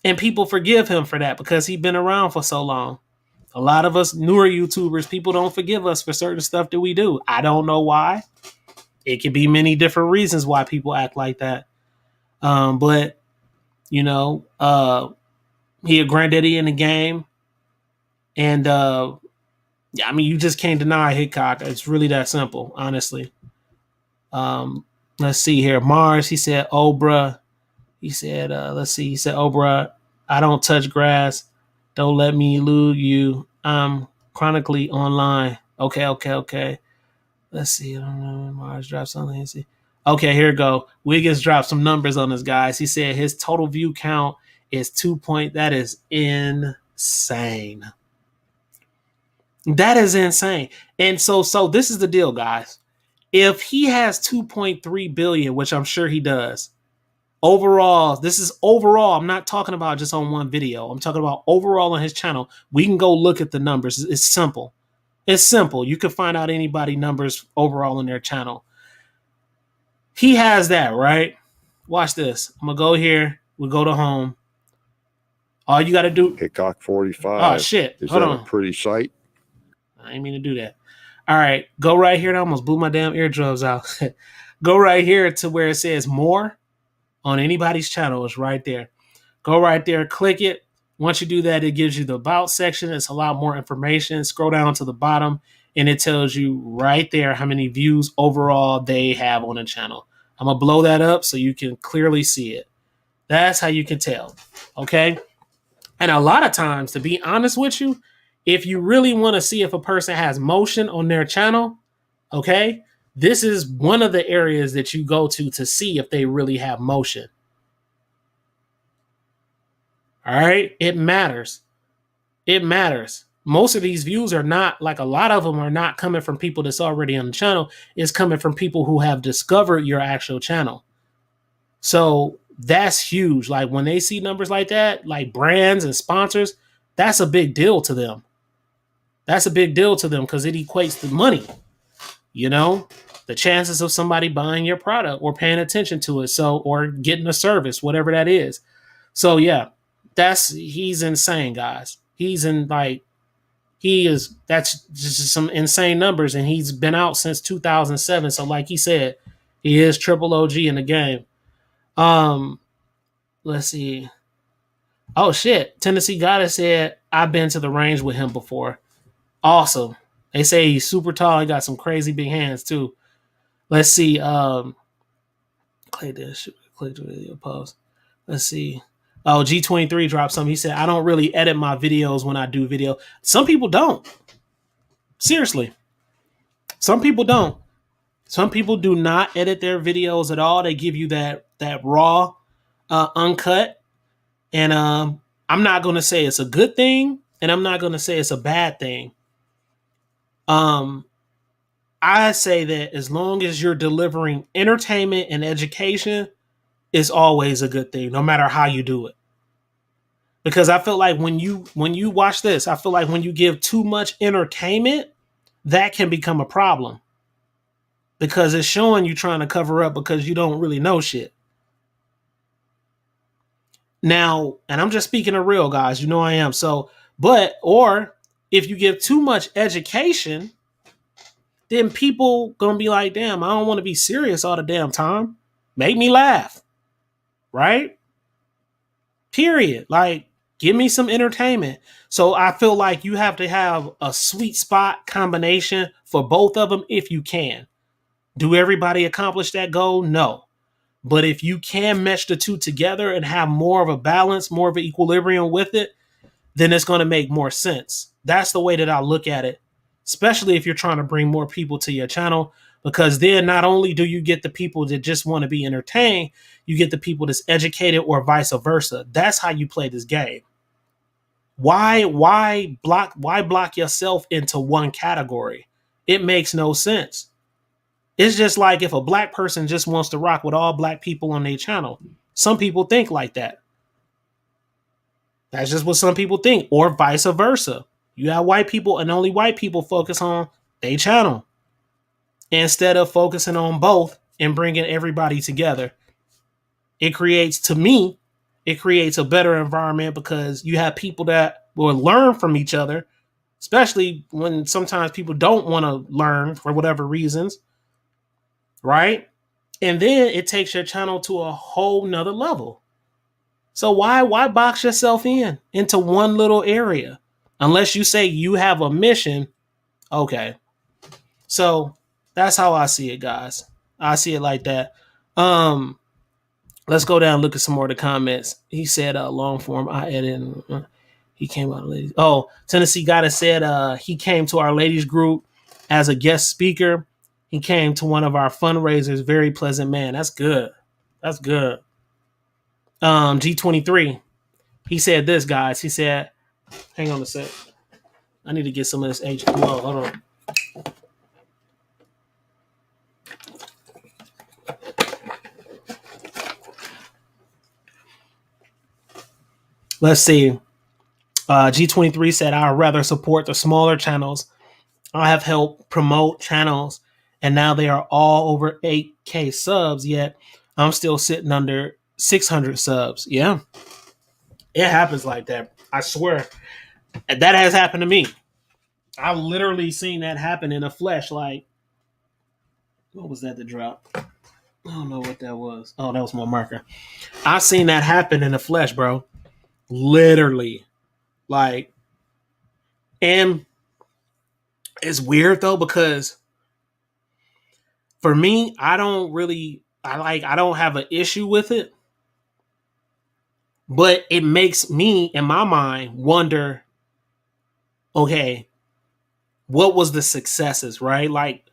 And people forgive him for that because he's been around for so long. A lot of us newer YouTubers, people don't forgive us for certain stuff that we do. I don't know why. It could be many different reasons why people act like that. But he a granddaddy in the game. And you just can't deny Hickok. It's really that simple, honestly. Let's see here. Mars, he said, oh, bruh. He said, let's see. He said, oh, bruh, I don't touch grass. Don't let me lose you. I'm chronically online. Okay. Let's see. I don't know. Mars dropped something. Let's see. Okay, here we go. Wiggins dropped some numbers on us, guys. He said his total view count is 2 point. That is insane. That is insane. And so this is the deal, guys. If he has 2.3 billion, which I'm sure he does, overall, this is overall. I'm not talking about just on one video. I'm talking about overall on his channel. We can go look at the numbers. It's simple. It's simple. You can find out anybody numbers overall on their channel. He has that, right? Watch this. I'm going to go here. We'll go to home. All you got to do. Hickok 45. Oh, shit. Is Hold that on. a pretty sight? I didn't mean to do that. All right. Go right here. I almost blew my damn eardrums out. Go right here to where it says more on anybody's channel. It's right there. Go right there. Click it. Once you do that, it gives you the about section. It's a lot more information. Scroll down to the bottom, and it tells you right there how many views overall they have on the channel. I'm going to blow that up so you can clearly see it. That's how you can tell. Okay? And a lot of times, to be honest with you, if you really want to see if a person has motion on their channel, okay, this is one of the areas that you go to see if they really have motion. All right? It matters. It matters. Most of these views are not, like, a lot of them are not coming from people that's already on the channel. It's coming from people who have discovered your actual channel. So that's huge. Like, when they see numbers like that, like brands and sponsors, that's a big deal to them. That's a big deal to them because it equates to money. The chances of somebody buying your product or paying attention to it, or getting a service, whatever that is. So yeah, he's insane, guys. That's just some insane numbers, and he's been out since 2007. So like he said, he is triple OG in the game. Let's see. Oh shit, Tennessee Goddess said I've been to the range with him before. Awesome. They say he's super tall. He got some crazy big hands too. Let's see. Click the video post. Let's see. Oh, G23 dropped something. He said, I don't really edit my videos when I do video. Some people don't. Seriously. Some people don't. Some people do not edit their videos at all. They give you that raw, uncut. And I'm not going to say it's a good thing, and I'm not going to say it's a bad thing. I say that as long as you're delivering entertainment and education, is always a good thing, no matter how you do it. Because I feel like when you watch this, I feel like when you give too much entertainment, that can become a problem. Because it's showing you trying to cover up because you don't really know shit. Now, and I'm just speaking of real, guys. You know I am. So, or if you give too much education, then people gonna be like, damn, I don't want to be serious all the damn time. Make me laugh. Right? Period. Like, give me some entertainment. So I feel like you have to have a sweet spot combination for both of them if you can. Do everybody accomplish that goal? No. But if you can mesh the two together and have more of a balance, more of an equilibrium with it, then it's going to make more sense. That's the way that I look at it, especially if you're trying to bring more people to your channel, because then not only do you get the people that just want to be entertained, you get the people that's educated or vice versa. That's how you play this game. Why block yourself into one category? It makes no sense. It's just like if a black person just wants to rock with all black people on their channel. Some people think like that. That's just what some people think, or vice versa. You have white people and only white people focus on their channel instead of focusing on both and bringing everybody together. It creates, to me, it creates a better environment because you have people that will learn from each other, especially when sometimes people don't want to learn for whatever reasons, right? And then it takes your channel to a whole nother level. So why box yourself into one little area? Unless you say you have a mission. Okay. So that's how I see it, guys. I see it like that. Let's go down and look at some more of the comments. He said long form, I edited. He came out of ladies. Oh, Tennessee Gotta said he came to our ladies group as a guest speaker. He came to one of our fundraisers. Very pleasant man. That's good. That's good. G23. He said this, guys. He said, hang on a sec. I need to get some of this H2O. Hold on. Let's see. G23 said, I'd rather support the smaller channels. I have helped promote channels, and now they are all over 8K subs, yet I'm still sitting under 600 subs. Yeah. It happens like that. I swear. That has happened to me. I've literally seen that happen in the flesh. Like, what was that that dropped? I don't know what that was. Oh, that was my marker. I've seen that happen in the flesh, bro. Literally. Like, and it's weird though, because for me, I don't have an issue with it. But it makes me, in my mind, wonder, okay, what was the successes, right? Like,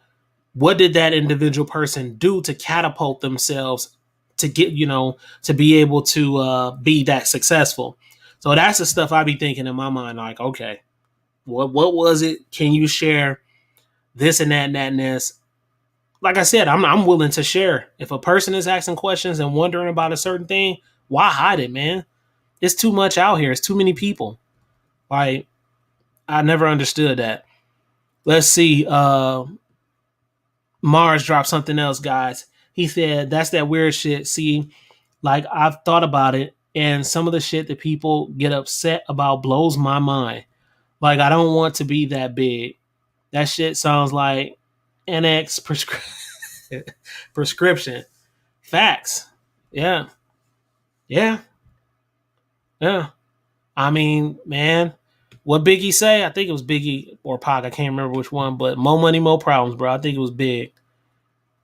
what did that individual person do to catapult themselves to get, to be able to be that successful? So that's the stuff I be thinking in my mind, like, okay, what was it? Can you share this and that and that and this? Like I said, I'm willing to share. If a person is asking questions and wondering about a certain thing, why hide it, man? It's too much out here. It's too many people. Like, I never understood that. Let's see. Mars dropped something else, guys. He said, that's that weird shit. See, like, I've thought about it, and some of the shit that people get upset about blows my mind. Like, I don't want to be that big. That shit sounds like NX prescription. Facts. Yeah. Yeah. Yeah. I mean, man, what Biggie say? I think it was Biggie or Pac. I can't remember which one, but more money, more problems, bro. I think it was Big.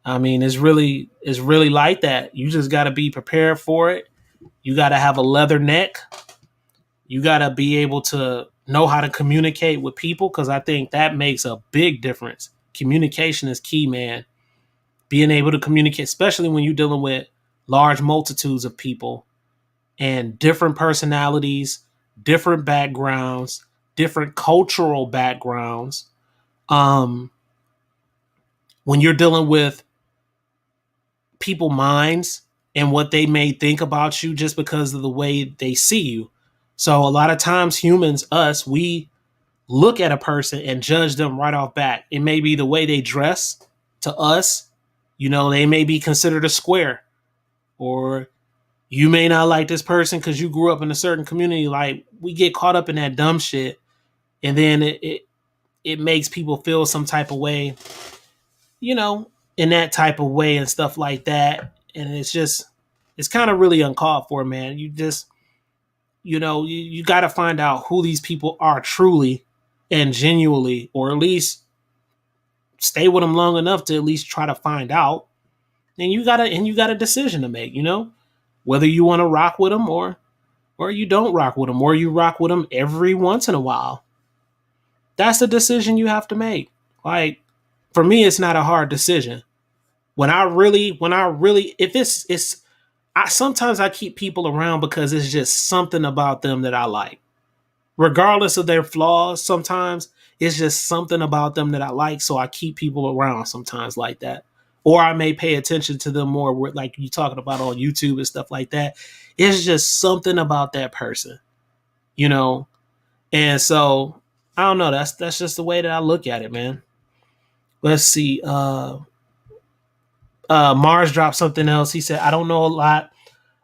I mean, it's really like that. You just got to be prepared for it. You got to have a leather neck. You got to be able to know how to communicate with people, because I think that makes a big difference. Communication is key, man. Being able to communicate, especially when you're dealing with large multitudes of people and different personalities, different backgrounds, different cultural backgrounds. When you're dealing with people minds, and what they may think about you just because of the way they see you. So a lot of times humans, us, we look at a person and judge them right off bat. It may be the way they dress to us. They may be considered a square, or you may not like this person because you grew up in a certain community. Like, we get caught up in that dumb shit, and then it makes people feel some type of way, in that type of way and stuff like that. And it's kind of really uncalled for, man. You got to find out who these people are truly and genuinely, or at least stay with them long enough to at least try to find out. And you got a decision to make, whether you want to rock with them or you don't rock with them, or you rock with them every once in a while. That's a decision you have to make. Like, for me, it's not a hard decision. If sometimes I keep people around because it's just something about them that I like. Regardless of their flaws, sometimes it's just something about them that I like. So I keep people around sometimes like that. Or I may pay attention to them more, like you talking about on YouTube and stuff like that. It's just something about that person, you know? And so I don't know. That's just the way that I look at it, man. Let's see. Mars dropped something else. He said, I don't know a lot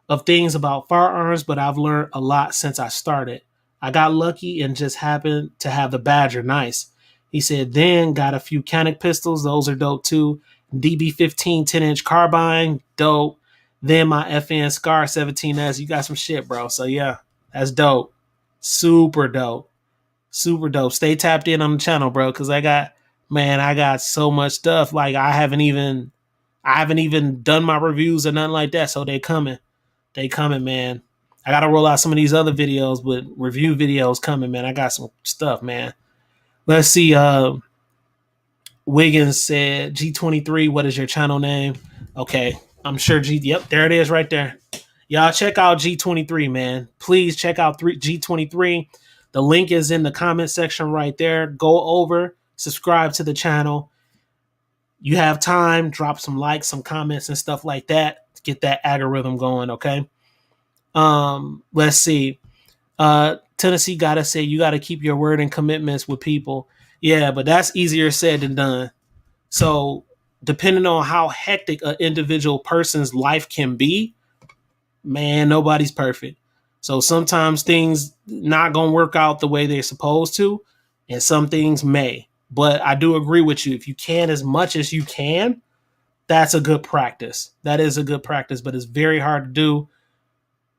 of things about firearms, but I've learned a lot since I started. I got lucky and just happened to have the Badger. Nice. He said, then got a few Canic pistols. Those are dope too. DB15 10-inch carbine, dope. Then my FN Scar 17S. You got some shit, bro. So yeah, that's dope. Super dope. Super dope. Stay tapped in on the channel, bro, because I got so much stuff. Like, I haven't even done my reviews or nothing like that. So they coming. They coming, man. I gotta roll out some of these other videos, but review videos coming, man. I got some stuff, man. Let's see. Wiggins said, G23, what is your channel name? Okay, I'm sure yep, there it is right there. Y'all check out G23, man. Please check out G23. The link is in the comment section right there. Go over, subscribe to the channel. You have time, drop some likes, some comments, and stuff like that to get that algorithm going, okay? Let's see. Tennessee gotta say you gotta keep your word and commitments with people. Yeah, but that's easier said than done. So depending on how hectic an individual person's life can be, man, nobody's perfect. So sometimes things not gonna work out the way they're supposed to, and some things may. But I do agree with you. If you can as much as you can, that's a good practice. That is a good practice, but it's very hard to do,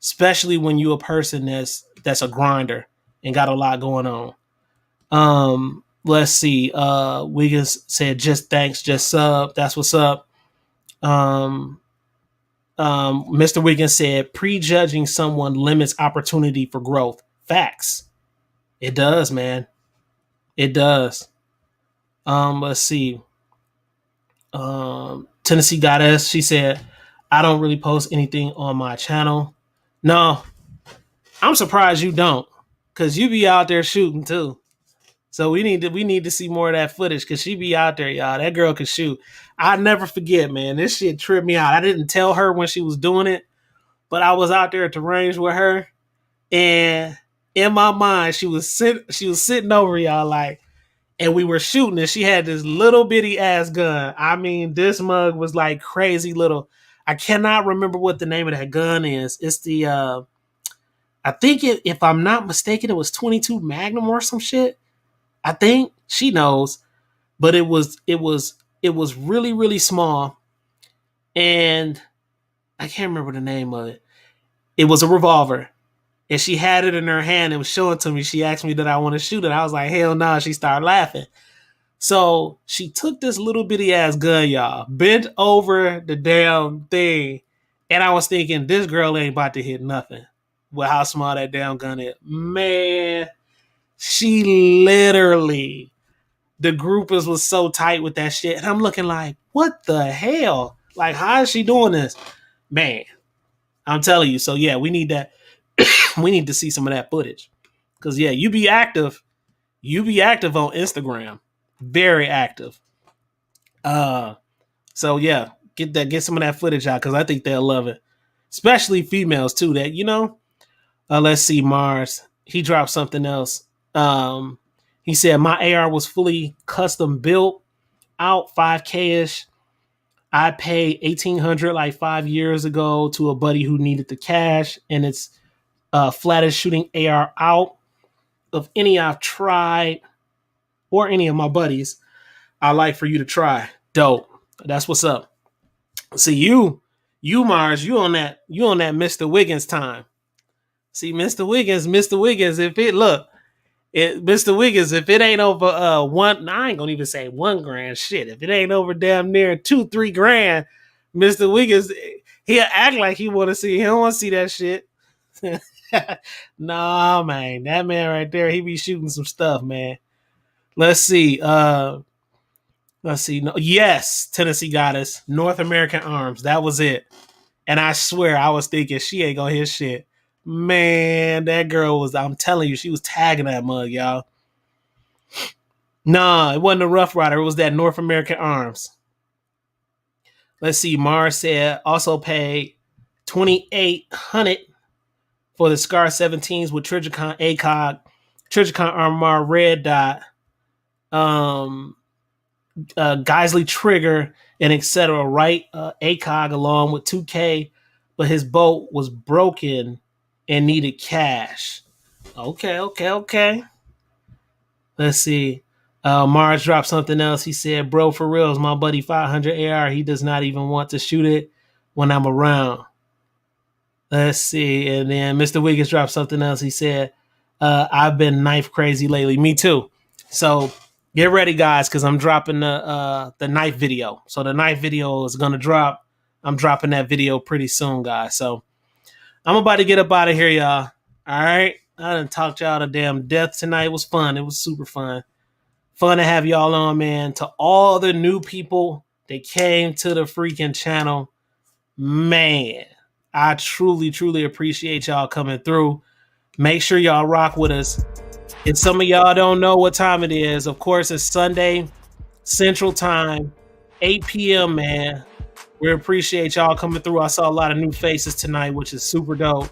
especially when you're a person that's a grinder and got a lot going on. Let's see. Wiggins said, just thanks, just sub. That's what's up. Mr. Wiggins said, prejudging someone limits opportunity for growth. Facts. It does, man. It does. Let's see. Tennessee Goddess, she said, I don't really post anything on my channel. No, I'm surprised you don't, because you be out there shooting too. So we need to see more of that footage, because she be out there, y'all. That girl can shoot. I never forget, man. This shit tripped me out. I didn't tell her when she was doing it, but I was out there at the range with her, and in my mind, she was sitting over y'all, like, and we were shooting, and she had this little bitty ass gun. I mean, this mug was like crazy little. I cannot remember what the name of that gun is. It's the I think if I'm not mistaken, it was 22 Magnum or some shit. I think she knows, but it was really, really small, and I can't remember the name of it. It was a revolver, and she had it in her hand and was showing it to me. She asked me that I want to shoot it. I was like, hell no. Nah. She started laughing. So she took this little bitty ass gun, y'all, bent over the damn thing, and I was thinking, this girl ain't about to hit nothing with how small that damn gun is. Man, she literally, the groupers was so tight with that shit. And I'm looking like, what the hell? Like, how is she doing this? Man, I'm telling you. So yeah, we need that. We need to see some of that footage. Cause yeah, you be active on Instagram. Very active. So yeah, get some of that footage out, because I think they'll love it. especially females too. That let's see, Mars. He dropped something else. He said my AR was fully custom built out 5K ish. I paid 1,800 like 5 years ago to a buddy who needed the cash, and it's flattest shooting AR out of any I've tried or any of my buddies. I like for you to try. Dope. That's what's up. See you Mars. You on that Mr. Wiggins time. See Mr. Wiggins. Mr. Wiggins, if it ain't over one, I ain't gonna even say $1,000. Shit, if it ain't over damn near $2-3 grand, Mr. Wiggins, he'll act like he want to see. He don't want to see that shit. Nah, man, that man right there, he be shooting some stuff, man. Let's see. No, yes, Tennessee got us. North American Arms. That was it. And I swear, I was thinking she ain't gonna hit shit. Man, that girl was, I'm telling you, she was tagging that mug, y'all. Nah, it wasn't a Rough Rider. It was that North American Arms. Let's see. Mars said also paid $2,800 for the Scar 17s with Trigicon ACOG, Trigicon Armor Red Dot, Geisley Trigger, and etc. Right? ACOG along with 2K, but his boat was broken and needed cash. Okay. Let's see. Mars dropped something else. He said, bro, for reals, my buddy 500 AR, he does not even want to shoot it when I'm around. Let's see. And then Mr. Wiggins dropped something else. He said, I've been knife crazy lately. Me too. So get ready, guys, because I'm dropping the knife video. So the knife video is going to drop. I'm dropping that video pretty soon, guys. So I'm about to get up out of here, y'all. All right. I done talked y'all to damn death tonight. It was fun. It was super fun. Fun to have y'all on, man. To all the new people that came to the freaking channel, man, I truly, truly appreciate y'all coming through. Make sure y'all rock with us. If some of y'all don't know what time it is, of course, it's Sunday, Central Time, 8 p.m., man. We appreciate y'all coming through. I saw a lot of new faces tonight, which is super dope.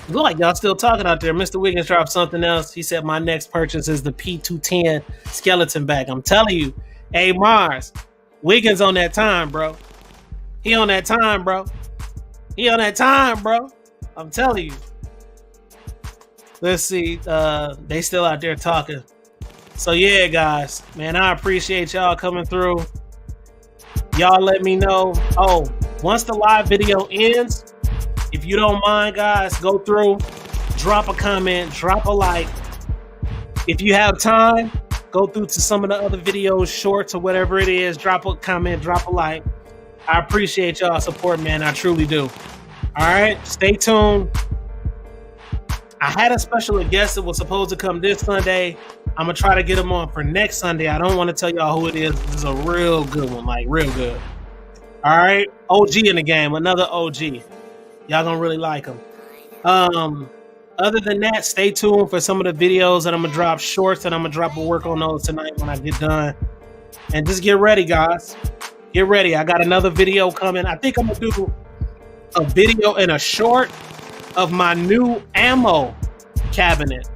Look like y'all still talking out there. Mr. Wiggins dropped something else. He said, my next purchase is the P210 skeleton bag. I'm telling you, hey, Mars, Wiggins on that time, bro. He on that time, bro. I'm telling you. Let's see. They still out there talking. So, yeah, guys, man, I appreciate y'all coming through. Y'all let me know. Oh, once the live video ends, if you don't mind, guys, go through, drop a comment, drop a like. If you have time, go through to some of the other videos, shorts or whatever it is, drop a comment, drop a like. I appreciate y'all support, man. I truly do. All right, stay tuned. I had a special guest that was supposed to come this Sunday. I'm going to try to get him on for next Sunday. I don't want to tell y'all who it is. This is a real good one, like real good. All right, OG in the game, another OG. Y'all going to really like him. Other than that, stay tuned for some of the videos that I'm going to drop, shorts, and I'm going to drop a work on those tonight when I get done. And just get ready, guys. Get ready. I got another video coming. I think I'm going to do a video and a short of my new ammo cabinet.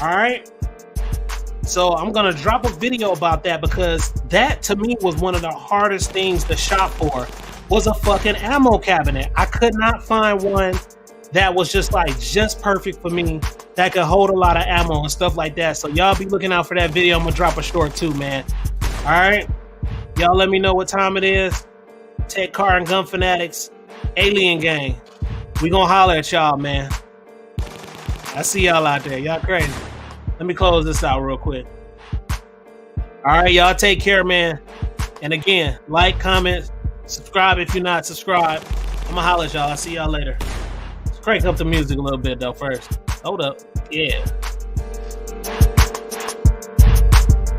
All right. So I'm going to drop a video about that because that to me was one of the hardest things to shop for was a fucking ammo cabinet. I could not find one that was just perfect for me that could hold a lot of ammo and stuff like that. So y'all be looking out for that video. I'm going to drop a short too, man. All right. Y'all let me know what time it is. Tech Car and Gun Fanatics, Alien Gang. We gonna holler at y'all, man. I see y'all out there. Y'all crazy. Let me close this out real quick. All right, y'all take care, man. And again, like, comment, subscribe if you're not subscribed. I'm gonna holler at y'all. I'll see y'all later. Let's crank up the music a little bit though first. Hold up. Yeah.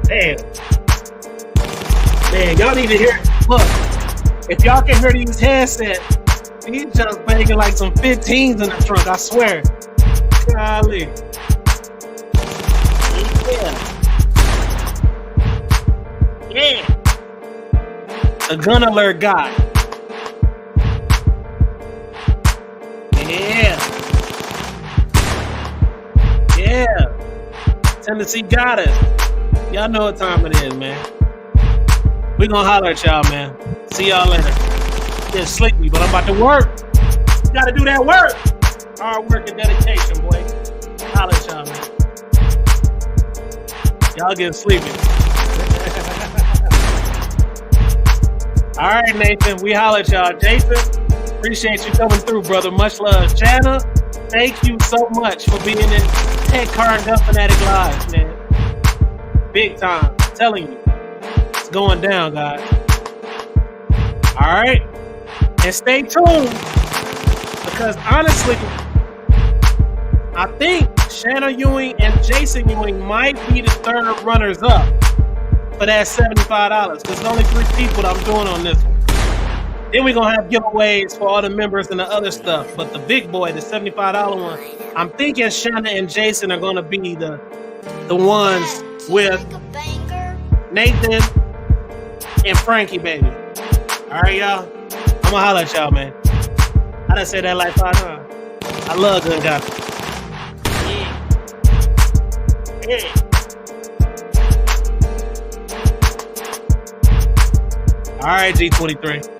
Damn. Man, y'all need to hear. Look, if y'all can hear these headsets, he's just banging like some 15s in the trunk, I swear. Golly. Yeah. The gun alert guy. Fantasy Goddess. Y'all know what time it is, man. We gonna holler at y'all, man. See y'all later. Getting sleepy, but I'm about to work. Gotta do that work. Hard work and dedication, boy. Holler at y'all, man. Y'all getting sleepy. All right, Nathan. We holler at y'all. Jason, appreciate you coming through, brother. Much love. Shanna, thank you so much for being in Tech Car and Gun Fanatic Live, man. Big time. I'm telling you. It's going down, guys. All right. And stay tuned. Because honestly, I think Shanna Ewing and Jason Ewing might be the third runners up for that $75. Because there's only 3 people that I'm doing on this one. Then we're going to have giveaways for all the members and the other stuff. But the big boy, the $75 one, I'm thinking Shanna and Jason are going to be the ones with Nathan and Frankie, baby. All right, y'all. I'm going to holler at y'all, man. I done said that like 5 times. I love gun gossip. Yeah. All right, G23.